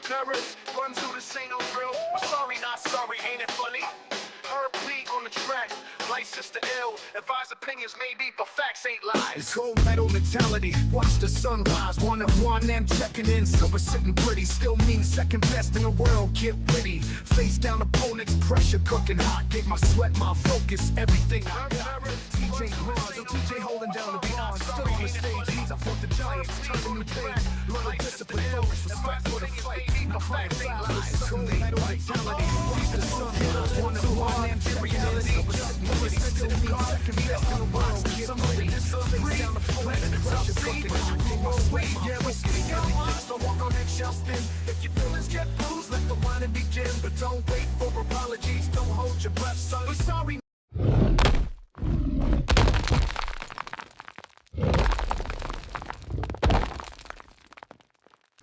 terrorists run through this ain't no drill. But sorry, not sorry, ain't it funny? Herb Lee on the track, license to ill. Advise opinions maybe, but facts ain't lies. It's gold medal mentality. Watch the sunrise. One of Juan and checking in. Silver sitting pretty. Still means second best in the world. Get witty. Face down opponents. Pressure cooking hot. Get my sweat, my focus. Everything I got. TJ Bronze. Oh, TJ holding down the beyond. Still on the stage. He's up for the Giants. Turn a new page. Learn the discipline. Focus. Respect for the fight. My facts ain't lies. It's gold medal mentality. Watch the sunrise. One of Juan and checking in. Silver sitting pretty. Still means second best in the world. Get witty. Face down opponents. Pressure cooking hot. Get my sweat, my focus. Don't walk on eggshells thin. If your feelings get bruised, let the whining begin. But don't wait for apologies. Don't hold your breath, son. We're sorry.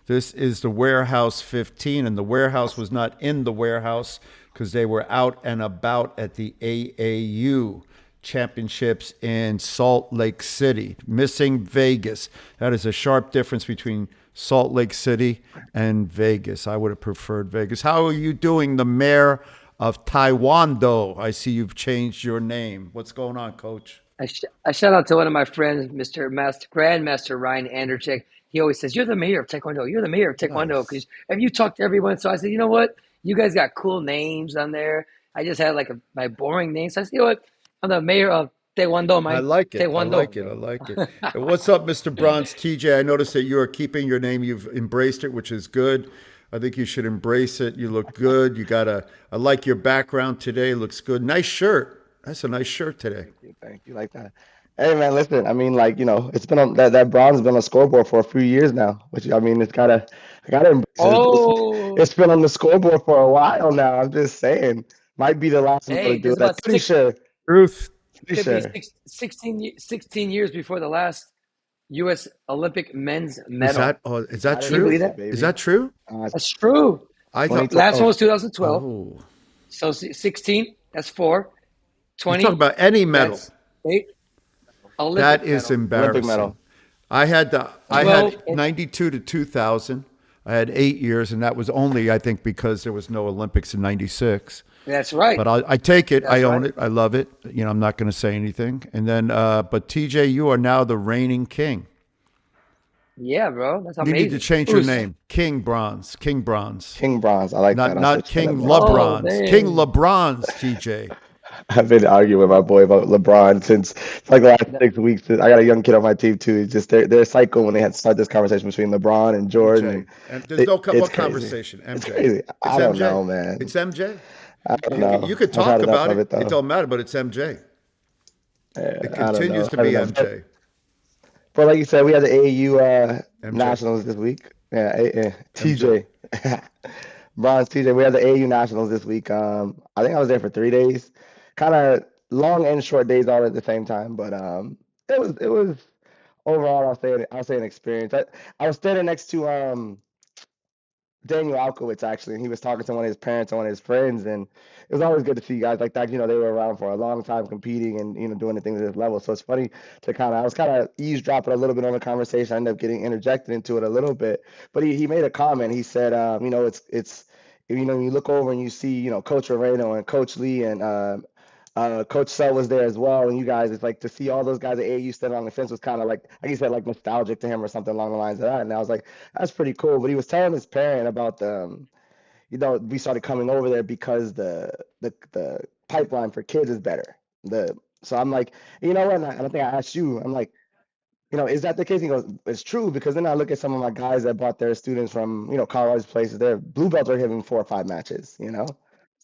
This is the Warehouse 15, and the warehouse was not in the warehouse because they were out and about at the AAU Championships in Salt Lake City, missing Vegas. That is a sharp difference between Salt Lake City and Vegas. I would have preferred Vegas. How are you doing, the Mayor of Taekwondo? I see you've changed your name. What's going on, Coach? I shout out to one of my friends, Mr. Grandmaster Ryan Anderchick. He always says, "You're the mayor of Taekwondo. You're the mayor of Taekwondo." Because if you talk to everyone, so I said, you know what? You guys got cool names on there. I just had like my boring name. So I said, you know what? I'm the mayor of Taekwondo, man. I like it. Taekwondo. I like it. I like it. And what's up, Mr. Bronze TJ? I noticed that you are keeping your name. You've embraced it, which is good. I think you should embrace it. You look good. I like your background today. It looks good. Nice shirt. That's a nice shirt today. Thank you. Like that. Hey man, listen. I mean, like it's been on that bronze has been on the scoreboard for a few years now. Which I mean, I gotta embrace it. Oh, It's been on the scoreboard for a while now. I'm just saying, might be the last one hey, to do there's it. I'm about pretty sure. Truth. Pretty could be sure. 16 years before the last U.S. Olympic men's Is medal. that Can you believe true? that? Is that true? That's true. I thought. Last one was 2012. Oh, So 16, that's 4. you 20, talk about any medal. that's 8. Olympic That is medal. Olympic embarrassing. medal. I had 12 92 to 2000. I had 8 years, and that was only, I think, because there was no Olympics in 96. That's right. But I take it. That's I own right. it. I love it. I'm not going to say anything. And then, but TJ, you are now the reigning king. Yeah, bro. That's You amazing. need to change your name. King Bronze. King Bronze. King bronze. I like that. I'll Not switch to King that. LeBronze. man. King LeBronze, TJ. I've been arguing with my boy about LeBron since like the last 6 weeks. I got a young kid on my team too. It's just they're psycho when they had to start this conversation between LeBron and Jordan. And there's no It's what crazy. conversation? It's MJ. crazy. I don't MJ. know, man. It's MJ. I don't know. You could I've talk had enough about of it. though. It don't matter, but it's MJ. Yeah, It I don't continues know. to I be don't know. MJ. But like you said, we had the AAU MJ. Nationals this week. Yeah, MJ. TJ. Bronze TJ. We had the AAU Nationals this week. I think I was there for 3 days. Kind of long and short days all at the same time, but it was overall I'll say an experience. I was standing next to Daniel Alkowitz actually, and he was talking to one of his parents and one of his friends, and it was always good to see guys like that. They were around for a long time competing and doing the things at this level. So it's funny to I was kind of eavesdropping a little bit on the conversation. I ended up getting interjected into it a little bit, but he made a comment. He said, it's when you look over and you see Coach Moreno and Coach Lee and Coach Sell was there as well, and you guys, it's like to see all those guys at AAU standing on the fence was kind of like he said, like nostalgic to him or something along the lines of that. And I was like, that's pretty cool. But he was telling his parent about we started coming over there because the pipeline for kids is better. So I'm like, and I think I asked you, I'm like, is that the case? He goes, it's true, because then I look at some of my guys that brought their students from Colorado's places. Their blue belts are having 4 or 5 matches.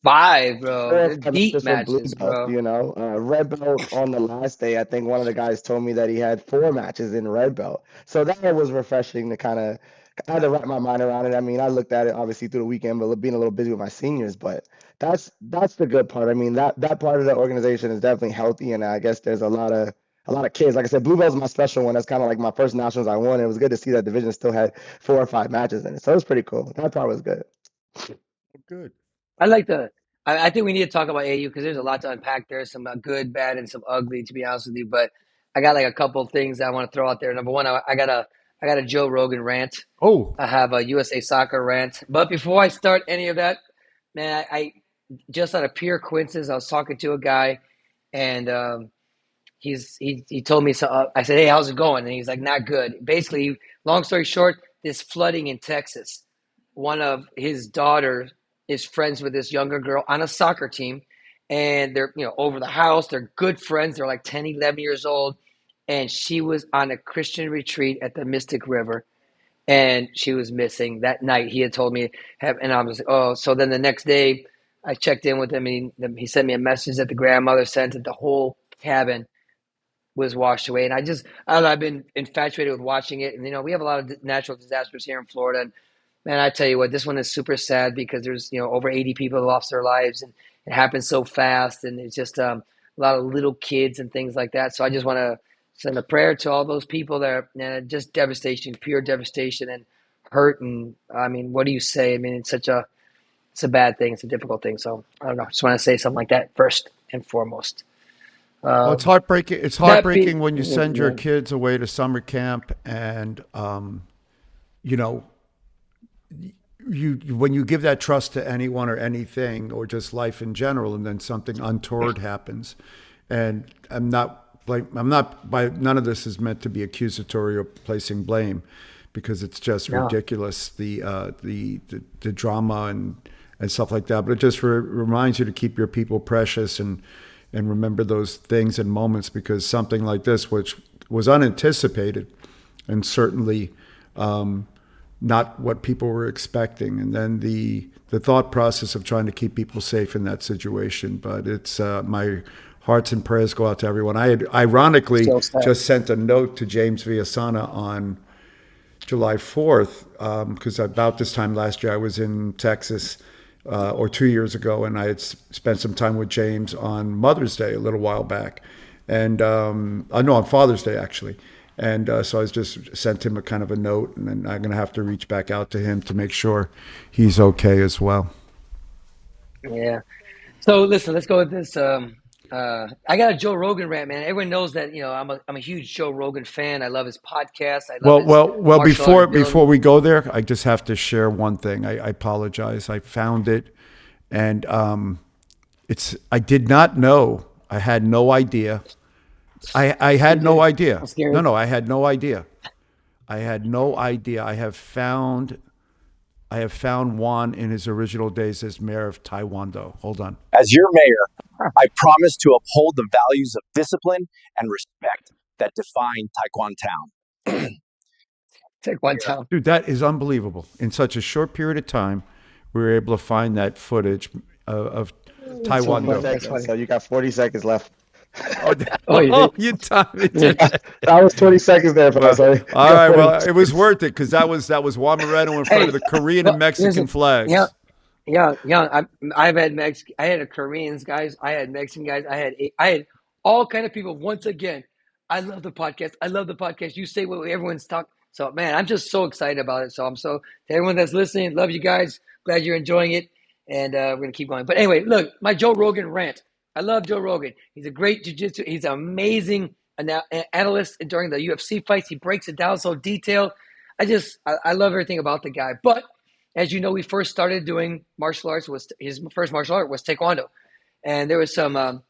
5, bro. 4 or They're 5 deep matches for blue matches, belt, bro. red belt on the last day. I think one of the guys told me that he had 4 matches in red belt. So that was refreshing to I had to wrap my mind around it. I mean, I looked at it obviously through the weekend, but being a little busy with my seniors. But that's the good part. I mean, that part of the organization is definitely healthy, and I guess there's a lot of kids. Like I said, blue belt's my special one. That's kind of like my first nationals I won. It was good to see that division still had 4 or 5 matches in it. So it was pretty cool. That part was good. Good. I think we need to talk about AU because there's a lot to unpack. There's some good, bad, and some ugly, to be honest with you. But I got like a couple of things that I want to throw out there. Number one, I got I got a Joe Rogan rant. Oh, I have a USA Soccer rant. But before I start any of that, man, I just out of pure coincidence, I was talking to a guy, and he told me so. I said, "Hey, how's it going?" And he's like, "Not good." Basically, long story short, this flooding in Texas. One of his daughters is friends with this younger girl on a soccer team, and they're over the house. They're good friends. They're like 10, 11 years old, and she was on a Christian retreat at the Mystic River, and she was missing that night. He had told me, and I was like, oh. So then the next day, I checked in with him, and he sent me a message that the grandmother sent that the whole cabin was washed away. And I don't know, I've been infatuated with watching it. And, we have a lot of natural disasters here in Florida. And man, I tell you what, this one is super sad because there's, over 80 people that lost their lives, and it happened so fast. And it's just a lot of little kids and things like that. So I just want to send a prayer to all those people that are just devastation, pure devastation and hurt. And I mean, what do you say? I mean, it's a bad thing. It's a difficult thing. So I don't know. Just want to say something like that first and foremost. well, it's heartbreaking. It's That be, heartbreaking when you send your yeah, kids away to summer camp, and you know, when you give that trust to anyone or anything, or just life in general, and then something untoward happens, and I'm not by none of this is meant to be accusatory or placing blame, because it's just no. ridiculous the drama and stuff like that. But it just reminds you to keep your people precious and remember those things and moments, because something like this, which was unanticipated and certainly not what people were expecting, and then the thought process of trying to keep people safe in that situation. But it's my hearts and prayers go out to everyone. I had ironically So sad. just sent a note to James Villasana on July 4th, because about this time last year I was in Texas, or 2 years ago, and I had spent some time with James on Mother's Day a little while back, and no, on Father's Day actually. And so I just sent him a kind of a note, and then I'm going to have to reach back out to him to make sure he's okay as well. Yeah. So listen, let's go with this. I got a Joe Rogan rant, man. Everyone knows that I'm a huge Joe Rogan fan. I love his podcast. I love Well, his well, well. martial arts Before ability. we go there, I just have to share one thing. I apologize. I found it, and I did not know. I had no idea. I You had no did. idea. I'm scared. No, I had no idea. I had no idea. I have found Juan in his original days as mayor of Taekwondo. Hold on. As your mayor, I promise to uphold the values of discipline and respect that define Taekwondo. Take one time. Dude, that is unbelievable. In such a short period of time, we were able to find that footage of That's so 40 funny. Taekwondo. That's seconds. funny. So you got 40 seconds left. Oh, Oh, you oh, did. you timed it. Yeah, that was 20 seconds there for us. Well, You all got right. 40 Well, it was worth it, because that was Juan Moreno in front Hey, of the Korean and but Mexican listen, yeah, flags. yeah. I've had I had a Koreans guys. I had Mexican guys. I had all kind of people. Once again, I love the podcast. I love the podcast. You say what everyone's talking. So man, I'm just so excited about it. So to everyone that's listening, love you guys. Glad you're enjoying it, and we're gonna keep going. But anyway, look, my Joe Rogan rant. I love Joe Rogan. He's a great jiu-jitsu. He's an amazing analyst during the UFC fights. He breaks it down so detailed. I love everything about the guy. But as you know, we first started doing martial arts. Was his first martial art was Taekwondo, and there was some.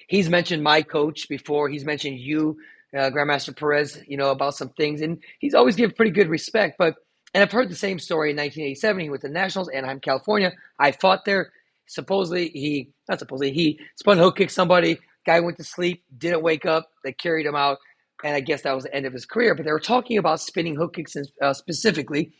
He's mentioned my coach before. He's mentioned you, Grandmaster Perez. About some things, and he's always given pretty good respect. And I've heard the same story in 1987. He went to the Nationals, Anaheim, California. I fought there. Not supposedly, he spun hook kicked somebody. Guy went to sleep, didn't wake up. They carried him out, and I guess that was the end of his career. But they were talking about spinning hook kicks specifically,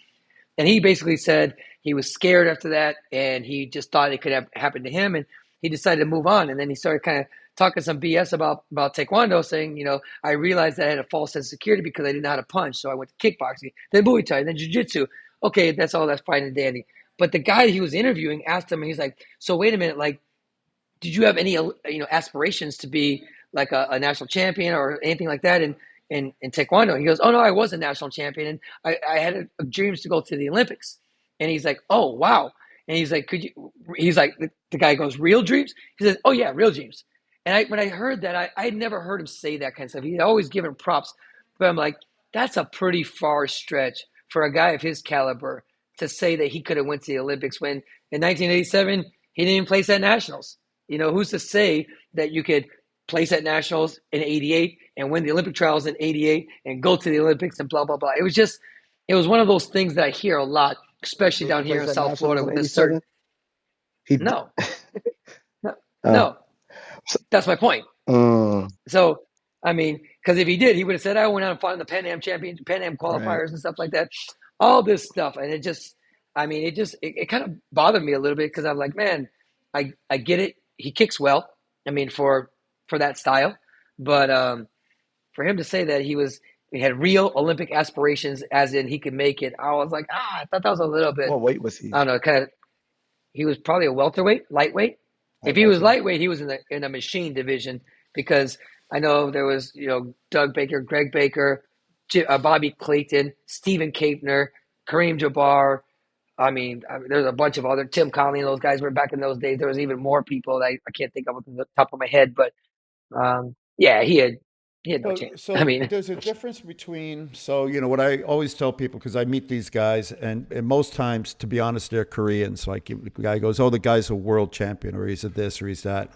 and he basically said he was scared after that, and he just thought it could have happened to him, and he decided to move on. And then he started kind of talking some BS about Taekwondo, saying, I realized that I had a false sense of security because I didn't know how to punch, so I went to kickboxing, then Muay Thai, then Jiu-Jitsu. Okay, that's fine and dandy. But the guy he was interviewing asked him, and he's like, so wait a minute, like, did you have any aspirations to be like a national champion or anything like that in taekwondo? He goes, oh no, I was a national champion, and I had dreams to go to the Olympics. And he's like, oh wow. And he's like, could you? He's like, the guy goes, real dreams? He says, oh yeah, real dreams. And when I heard that, I had never heard him say that kind of stuff. He'd always given props, but I'm like, that's a pretty far stretch for a guy of his caliber to say that he could have went to the Olympics when in 1987 he didn't even place at nationals. Who's to say that you could place at nationals in 88 and win the Olympic trials in 88 and go to the Olympics and blah, blah, blah. It was one of those things that I hear a lot, especially down here in South Florida with this certain. No, no, no. That's my point. So, I mean, because if he did, he would have said, I went out and fought in the Pan Am qualifiers and stuff like that. All this stuff. And it kind of bothered me a little bit because I'm like, man, I get it. He kicks well. I mean, for that style. But for him to say that he had real Olympic aspirations, as in he could make it, I was like, I thought that was a little bit. What weight was he? I don't know, he was probably a welterweight, lightweight. If he was lightweight, he was in a machine division, because I know there was, Doug Baker, Greg Baker, Bobby Clayton, Stephen Kapner, Kareem Jabbar. I mean, there's a bunch of other, Tim Conley, and those guys were back in those days. There was even more people that I can't think of off the top of my head, but yeah, he had no chance. So there's a difference between, what I always tell people, because I meet these guys, and most times, to be honest, they're Koreans. Like, the guy goes, the guy's a world champion, or he's a this, or he's that.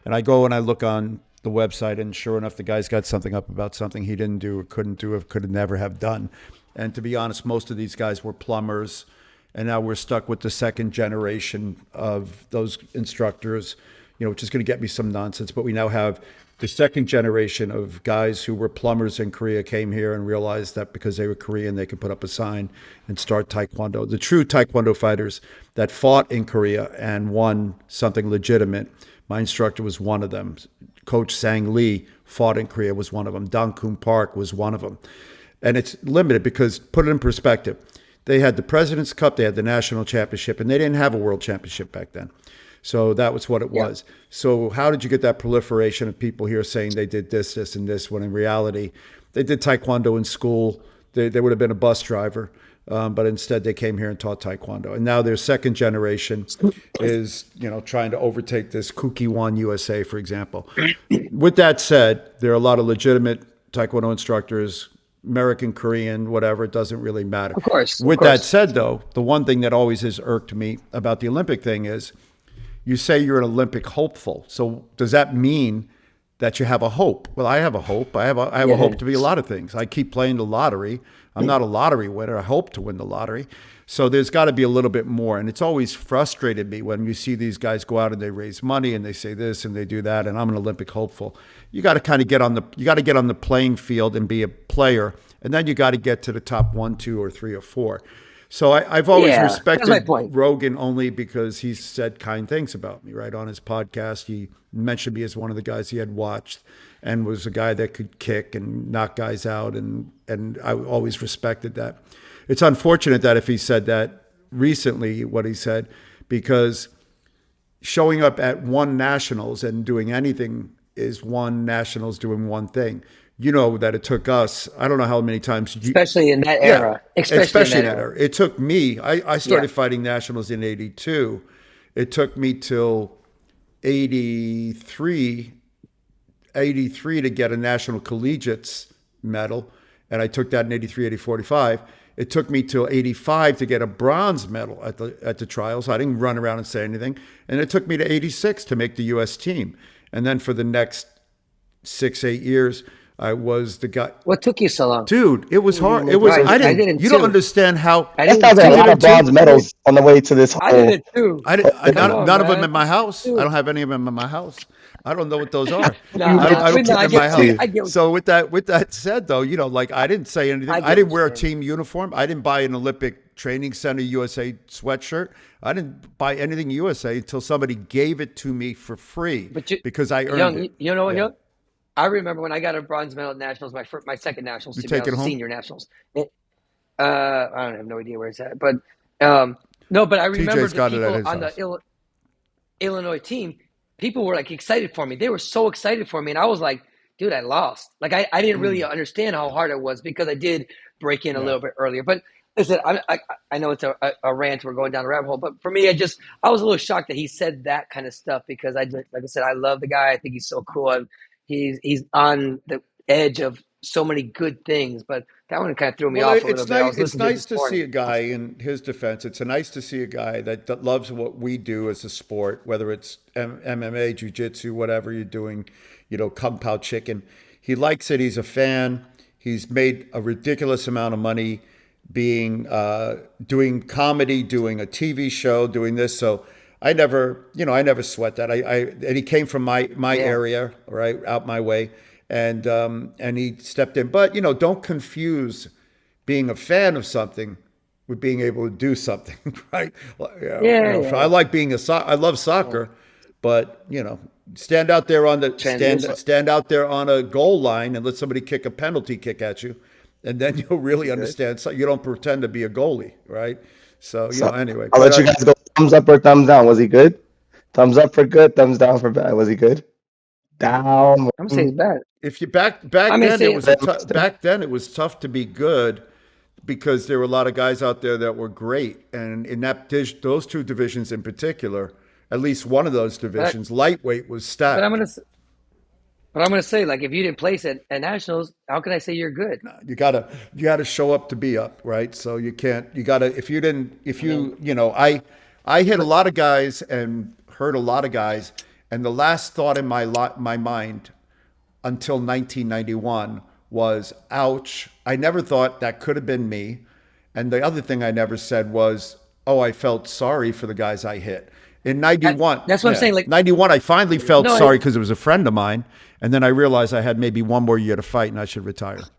And I go and I look on the website, and sure enough, the guy's got something up about something he didn't do or couldn't do or could never have done. And to be honest, most of these guys were plumbers, and now we're stuck with the second generation of those instructors, which is going to get me some nonsense. But we now have the second generation of guys who were plumbers in Korea, came here and realized that because they were Korean, they could put up a sign and start Taekwondo. The true Taekwondo fighters that fought in Korea and won something legitimate, my instructor was one of them. Coach Sang Lee fought in Korea, was one of them. Dong Kun Park was one of them. And it's limited because, put it in perspective, they had the President's Cup, they had the National Championship, and they didn't have a World Championship back then. So that was what it was. So how did you get that proliferation of people here saying they did this, this, and this, when in reality, they did Taekwondo in school. They would have been a bus driver, but instead they came here and taught Taekwondo. And now their second generation is, trying to overtake this Kooky One USA, for example. With that said, there are a lot of legitimate Taekwondo instructors, American, Korean, whatever, it doesn't really matter. Of course. With that said, though, the one thing that always has irked me about the Olympic thing is, you say you're an Olympic hopeful. So does that mean that you have a hope? Well, I have a hope. I have a hope to be a lot of things. I keep playing the lottery. I'm not a lottery winner. I hope to win the lottery. So there's got to be a little bit more. And it's always frustrated me when you see these guys go out and they raise money and they say this and they do that, and I'm an Olympic hopeful. You got to kind of get on the playing field and be a player, and then you got to get to the top 1, 2, or 3, or 4. So I've always respected Rogan only because he said kind things about me, right? On his podcast, he mentioned me as one of the guys he had watched and was a guy that could kick and knock guys out, and I always respected that. It's unfortunate that if he said that recently, what he said, because showing up at one nationals and doing anything is one nationals doing one thing. You know that it took us, I don't know how many times. Especially in that era. Especially in that era. It took me, I started fighting nationals in 82. It took me till 83 to get a national collegiates medal. And I took that in 83, 80, 45. It took me till 85 to get a bronze medal at the trials. I didn't run around and say anything. And it took me to 86 to make the U.S. team. And then for the next 6-8 years, I was the guy. What took you so long? Dude, it was hard. It was, I didn't you don't understand how. I thought there were a lot of bronze medals on the way to this whole. I did it too. None of them in my house. I don't have any of them in my house. I don't know what those are. I don't put them in my house. So with that said, though, I didn't say anything. I didn't wear a team uniform. I didn't buy an Olympic Training Center USA sweatshirt. I didn't buy anything USA until somebody gave it to me for free because I earned it. You know what, Young? I remember when I got a bronze medal at nationals, my second nationals, you take it home? Senior nationals. I don't have no idea where it's at, but no. But I remember the people on the Illinois team. People were excited for me. They were so excited for me, and I was like, "Dude, I lost." I didn't really understand how hard it was because I did break in a little bit earlier. But listen, I know it's a rant. We're going down a rabbit hole, but for me, I was a little shocked that he said that kind of stuff because like I said, I love the guy. I think he's so cool. And he's on the edge of so many good things, but that one kind of threw me Well, off a little it's bit. I nice. was It's listening to it nice this to see morning. a guy in his defense. It's nice to see a guy that loves what we do as a sport, whether it's MMA, jiu-jitsu, whatever you're doing, kung pao chicken. He likes it. He's a fan. He's made a ridiculous amount of money being doing comedy, doing a TV show, doing this. So I never sweat that. And he came from my Yeah. area, right out my way, and he stepped in. But don't confuse being a fan of something with being able to do something, right? Yeah, So I yeah. like I love Yeah. soccer, but stand out there on the Transition. stand out there on a goal line and let somebody kick a penalty kick at you, and then you'll really Good. understand. So you don't pretend to be a goalie, right? So So anyway, I'll but let you guys go. Thumbs up or thumbs down? Was he good? Thumbs up for good. Thumbs down for bad. Was he good? Down. I'm gonna say it's bad. if you back I'm gonna then it say was back then it was tough to be good because there were a lot of guys out there that were great, and in those two divisions in particular, at least one of those but divisions, lightweight was but I'm stacked. gonna but I'm gonna say, like, if you didn't place at nationals, how can I say you're good? You gotta show up to be up, right? So you can't. You gotta. If you didn't. If I mean, I hit a lot of guys and hurt a lot of guys, and the last thought in my mind until 1991 was, ouch. I never thought that could have been me. And the other thing I never said was, oh, I felt sorry for the guys I hit. In 91, that's what I'm yeah, saying. Like, 91, I finally felt no, sorry because it was a friend of mine. And then I realized I had maybe one more year to fight and I should retire.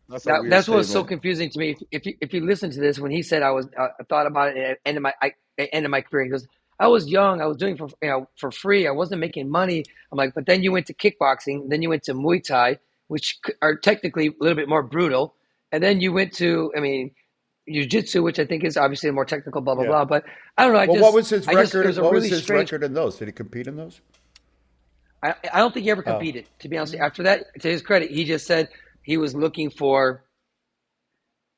That's a weird that's what was so statement. confusing to me. If you listen to this, when he said I thought about it at the end of my career, he goes, I was young, I was doing for free, I wasn't making money. I'm like, but then you went to kickboxing, then you went to Muay Thai, which are technically a little bit more brutal, and then you went to, I mean, jiu-jitsu, which I think is obviously more technical, blah blah Yeah. blah. But I don't know. Well, what was his I just, it record? was a What was really his strange. record in those? Did he compete in those? I don't think he ever Oh, competed. To be honest, after that, to his credit, he just said he was looking for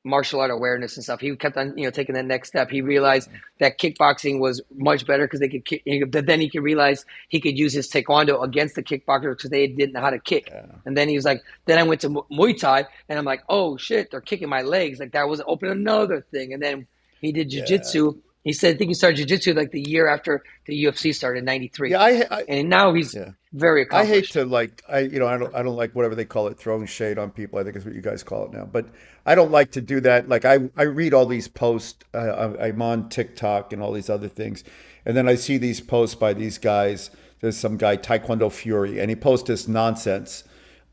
martial art awareness and stuff. He kept on, taking that next step. He realized that kickboxing was much better because they could kick. But then he could realize he could use his taekwondo against the kickboxers because they didn't know how to kick. And then he was like, then I went to Muay Thai, and I'm like, oh shit, they're kicking my legs. Like that was open another thing. And then he did yeah, jujitsu. He said, I think he started jiu-jitsu like the year after the UFC started in '93, yeah. and now he's Yeah. very I hate accomplished. to I don't like whatever they call it, throwing shade on people. I think is what you guys call it now. But I don't like to do that. Like I read all these posts. I'm on TikTok and all these other things, and then I see these posts by these guys. There's some guy Taekwondo Fury, and he posts this nonsense.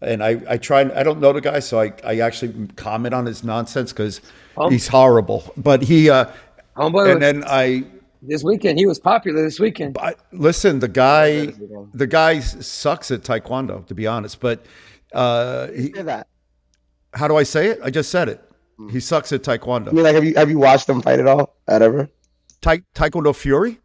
And I try. I don't know the guy, so I actually comment on his nonsense because Home, he's horrible. But and homeboy, then this weekend he was popular. This weekend, listen. The He was good guy this weekend. the guy sucks at Taekwondo, to be honest. But Say that. how do I say it? I just said it. He sucks at I Taekwondo. mean, like, have you watched them fight at all? At ever? Taekwondo Fury?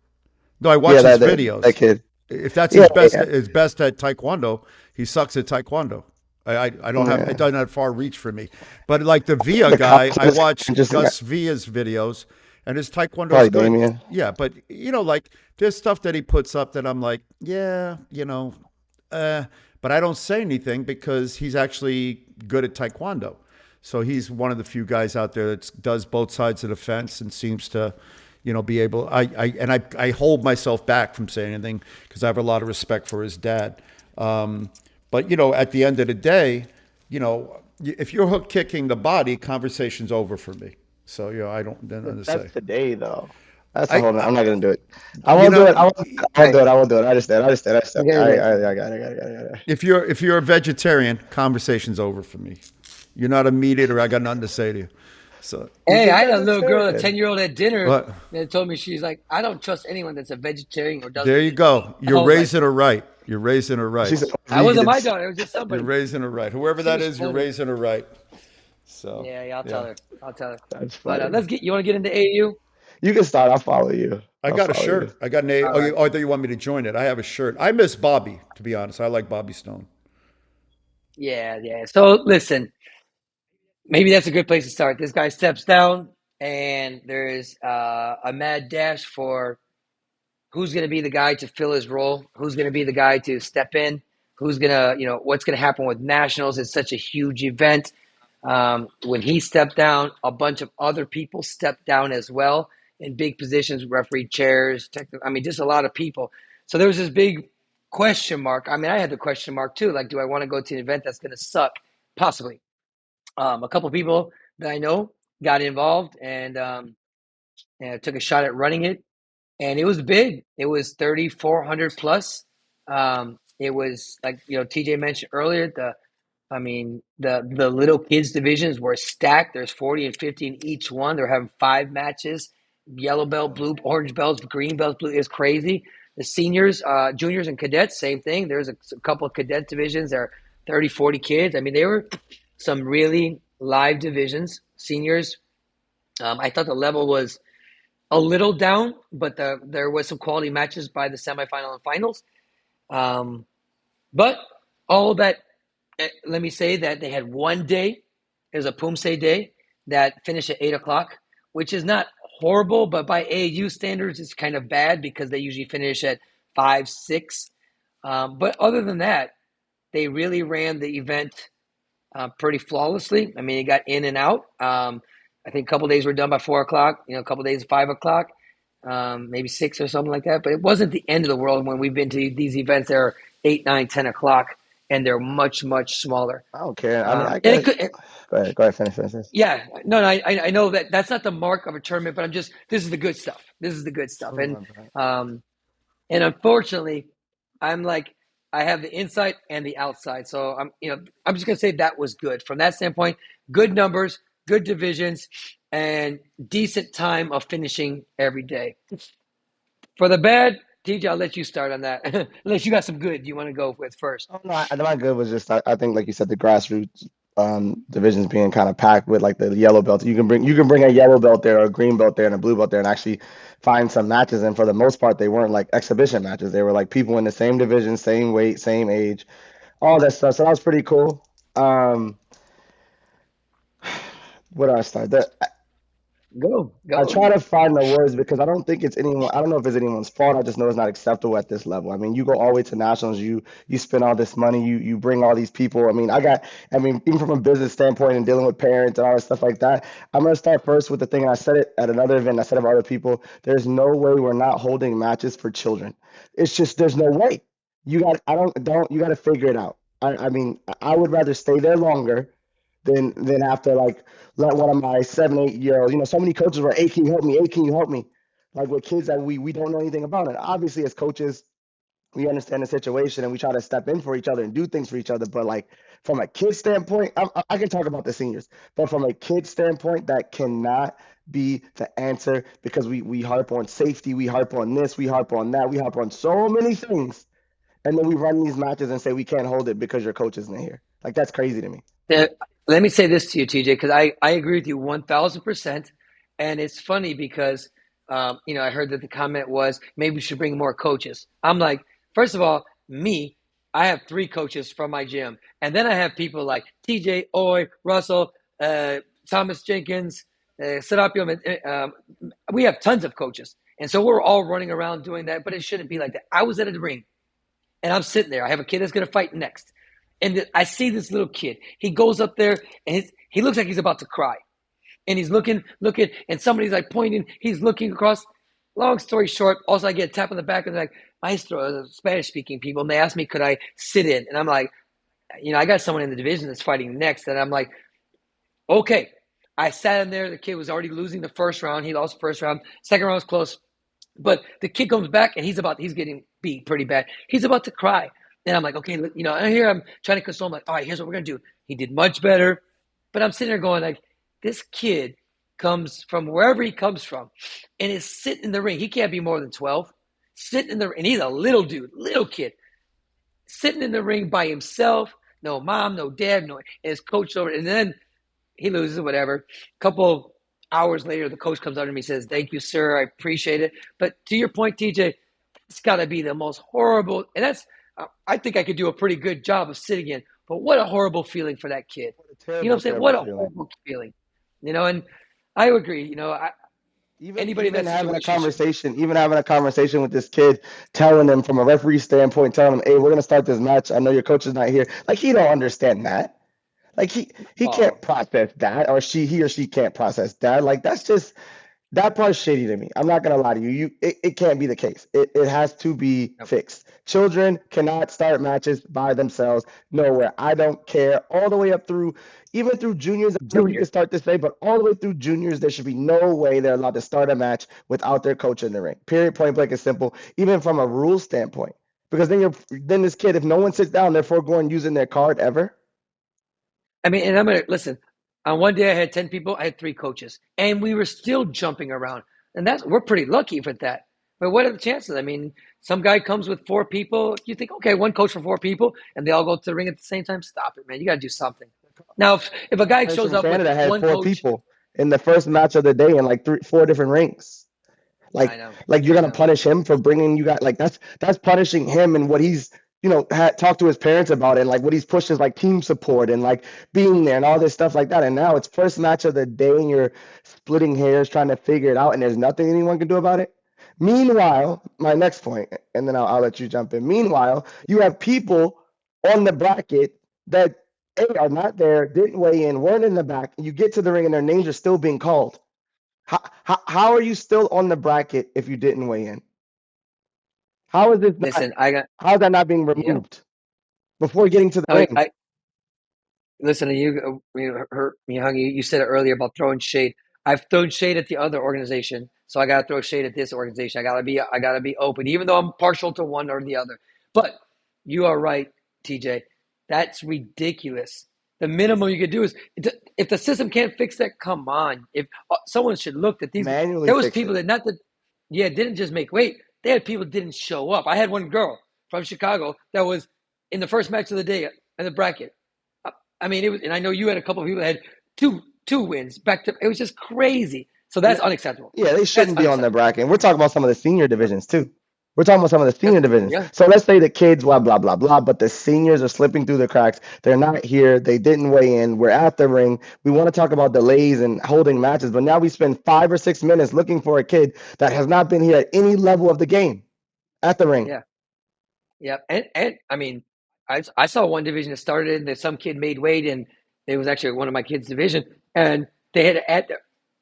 No, I Yeah, watch his that videos. kid. If that's Yeah, yeah. his best at Taekwondo, he sucks at Taekwondo. I don't have it Yeah. doesn't have far reach for me. But like the Via The guy, I confidence, watch just Gus Via's videos, and his Taekwondo's probably good. Damien. Yeah, but like there's stuff that he puts up that I'm like, yeah, but I don't say anything because he's actually good at Taekwondo. So he's one of the few guys out there that does both sides of the fence and seems to, be able. I hold myself back from saying anything because I have a lot of respect for his dad. But at the end of the day, if you're hook kicking the body, conversation's over for me. So I don't know to say. That's today, though. That's a I, whole. I I'm not gonna do it. I you won't do know, it. I won't. I won't hey, do it. I won't do it. I understand. I understand. I understand. okay, okay. I got it. I got it. I got it. I got it. if you're a vegetarian, conversation's over for me. You're not a meat eater. I got nothing to say to you. So You Hey, just I had said a little girl, a vegetarian. 10-year-old at dinner what? that told me, she's like, I don't trust anyone that's a vegetarian or There doesn't you eat meat. go. I You're was like, raising her right. You're raising her right. She said I wasn't my vegans. daughter, it was just You're somebody. raising her right. Whoever She that was is, you're funny. raising her right. So Yeah, yeah, I'll tell yeah. her. I'll tell her. That's But funny. you want to get into AU? You can start. I'll follow you. I I'll got a follow you. shirt. I got an A. All Oh, right. I thought you want me to join it. I have a shirt. I miss Bobby, to be honest. I like Bobby Stone. Yeah, yeah. So listen, maybe that's a good place to start. This guy steps down, and there's a mad dash for who's going to be the guy to fill his role, who's going to be the guy to step in. who's gonna, what's gonna happen with nationals. It's such a huge event. When he stepped down, a bunch of other people stepped down as well in big positions, referee chairs, just a lot of people. So there was this big question mark. I mean, I had the question mark too. Like, do I want to go to an event that's going to suck? Possibly. A couple of people that I know got involved and took a shot at running it, and it was big. It was 3,400 plus. It was like TJ mentioned earlier. The little kids divisions were stacked. There's 40 and 50 in each one. They're having 5 matches: yellow belt, blue, orange belts, green belts, blue. It's crazy. The seniors, juniors, and cadets, same thing. There's a couple of cadet divisions. There are 30, 40 kids. I mean, they were some really live divisions. Seniors, I thought the level was a little down, but there was some quality matches by the semifinal and finals. But all that, let me say that they had one day. It was a Pumse day that finished at 8:00, which is not horrible, but by AAU standards, it's kind of bad because they usually finish at 5, 6. But other than that, they really ran the event pretty flawlessly. I mean, it got in and out. I think a couple of days were done by 4:00. A couple of days at 5:00, maybe 6 or something like that. But it wasn't the end of the world when we've been to these events that are 8, 9, 10:00, and they're much, much smaller. I don't care. I mean, I guess. Go ahead, finish this. Yeah, no, I know that that's not the mark of a tournament, but this is the good stuff. This is the good stuff, and unfortunately, I'm like, I have the inside and the outside, so I'm just gonna say that was good from that standpoint. Good numbers, good divisions, and decent time of finishing every day. For the bad, TJ, I'll let you start on that. Unless you got some good you want to go with first. Oh, no, my good was just I think like you said the grassroots divisions being kind of packed with like the yellow belts. You can bring a yellow belt there or a green belt there and a blue belt there and actually find some matches. And for the most part, they weren't like exhibition matches. They were like people in the same division, same weight, same age, all that stuff. So that was pretty cool. What do I start? Go. I try to find the words because I don't think it's anyone. I don't know if it's anyone's fault. I just know it's not acceptable at this level. I mean, you go all the way to nationals. You spend all this money. You bring all these people. I mean, even from a business standpoint and dealing with parents and all that stuff like that. I'm gonna start first with the thing. And I said it at another event. I said it to other people. There's no way we're not holding matches for children. It's just there's no way. You got. I don't. You got to figure it out. I mean, I would rather stay there longer than have to like let one of my 7, 8 year olds. So many coaches were, hey, can you help me? Hey, can you help me? Like with kids that we don't know anything about. And obviously as coaches, we understand the situation and we try to step in for each other and do things for each other. But like from a kid standpoint, I can talk about the seniors, but from a kid standpoint, that cannot be the answer because we harp on safety, we harp on this, we harp on that, we harp on so many things. And then we run these matches and say we can't hold it because your coach isn't here. Like that's crazy to me. Let me say this to you, TJ, because I agree with you 1,000%. And it's funny because, I heard that the comment was maybe we should bring more coaches. I'm like, first of all, I have 3 coaches from my gym. And then I have people like TJ, Oy, Russell, Thomas Jenkins, Serapio. We have tons of coaches. And so we're all running around doing that, but it shouldn't be like that. I was at a ring and I'm sitting there. I have a kid that's going to fight next. And I see this little kid. He goes up there and he looks like he's about to cry. And he's looking, and somebody's like pointing. He's looking across. Long story short, also I get a tap on the back and they're like, Maestro, Spanish-speaking people. And they asked me, could I sit in? And I'm like, I got someone in the division that's fighting next. And I'm like, okay. I sat in there. The kid was already losing the first round. He lost the first round. Second round was close. But the kid comes back and he's getting beat pretty bad. He's about to cry. And I'm like, okay, and here I'm trying to console him. Like, all right, here's what we're going to do. He did much better. But I'm sitting there going like, this kid comes from wherever he comes from and is sitting in the ring. He can't be more than 12. Sitting in the ring. And he's a little dude, little kid. Sitting in the ring by himself. No mom, no dad, and his coach over. And then he loses, whatever. A couple hours later, the coach comes up to me and says, thank you, sir. I appreciate it. But to your point, TJ, it's got to be the most horrible. And I think I could do a pretty good job of sitting in, but what a horrible feeling for that kid. You know what I'm saying? What a horrible feeling. And I agree. Anybody in that situation. Even having a conversation with this kid, telling him from a referee standpoint, telling him, "Hey, we're gonna start this match. I know your coach is not here." Like he don't understand that. Like he can't process that, or he or she can't process that. Like that's just that part's shady to me. I'm not gonna lie to you. It can't be the case. It has to be fixed. Children cannot start matches by themselves nowhere. I don't care. All the way up through, even through juniors, I don't know if you can start this way, but all the way through juniors, there should be no way they're allowed to start a match without their coach in the ring. Period. Point blank and simple. Even from a rule standpoint, because then this kid, if no one sits down, they're foregoing using their card ever. I mean, and I'm gonna listen. On one day, I had 10 people. I had 3 coaches, and we were still jumping around. And we're pretty lucky with that. But what are the chances? I mean, some guy comes with 4 people. You think, okay, one coach for 4 people, and they all go to the ring at the same time. Stop it, man! You got to do something. Now, if a guy shows up with Canada had one 4 coach, people in the first match of the day in like 4 different rings. I know. Like you're gonna punish him for bringing you guys. Like that's punishing him and what he's talked to his parents about it, and like what he's pushed is like team support and like being there and all this stuff like that. And now it's first match of the day and you're splitting hairs trying to figure it out, and there's nothing anyone can do about it. Meanwhile, my next point, and then I'll let you jump in. Meanwhile, you have people on the bracket that are not there, didn't weigh in, weren't in the back. And you get to the ring and their names are still being called. How are you still on the bracket if you didn't weigh in? How is this? Listen, how is that not being removed before getting to the ring? Listen, you said it earlier about throwing shade. I've thrown shade at the other organization, so I got to throw shade at this organization. I got to be open, even though I'm partial to one or the other. But you are right, TJ. That's ridiculous. The minimum you could do is, if the system can't fix that, come on. If someone should look at these, manually there was people that didn't just make weight. They had people that didn't show up. I had one girl from Chicago that was in the first match of the day in the bracket. I mean, it was, and I know you had a couple of people that had two wins back to. It was just crazy. So that's unacceptable. Yeah, they shouldn't be on the bracket. And we're talking about some of the senior divisions too. We're talking about some of the senior divisions. Yeah. So let's say the kids, blah, blah, blah, blah, but the seniors are slipping through the cracks. They're not here. They didn't weigh in. We're at the ring. We want to talk about delays and holding matches, but now we spend 5 or 6 minutes looking for a kid that has not been here at any level of the game at the ring. Yeah. Yeah. And I mean, I saw one division that started and that some kid made weight, and it was actually one of my kids' division. And they had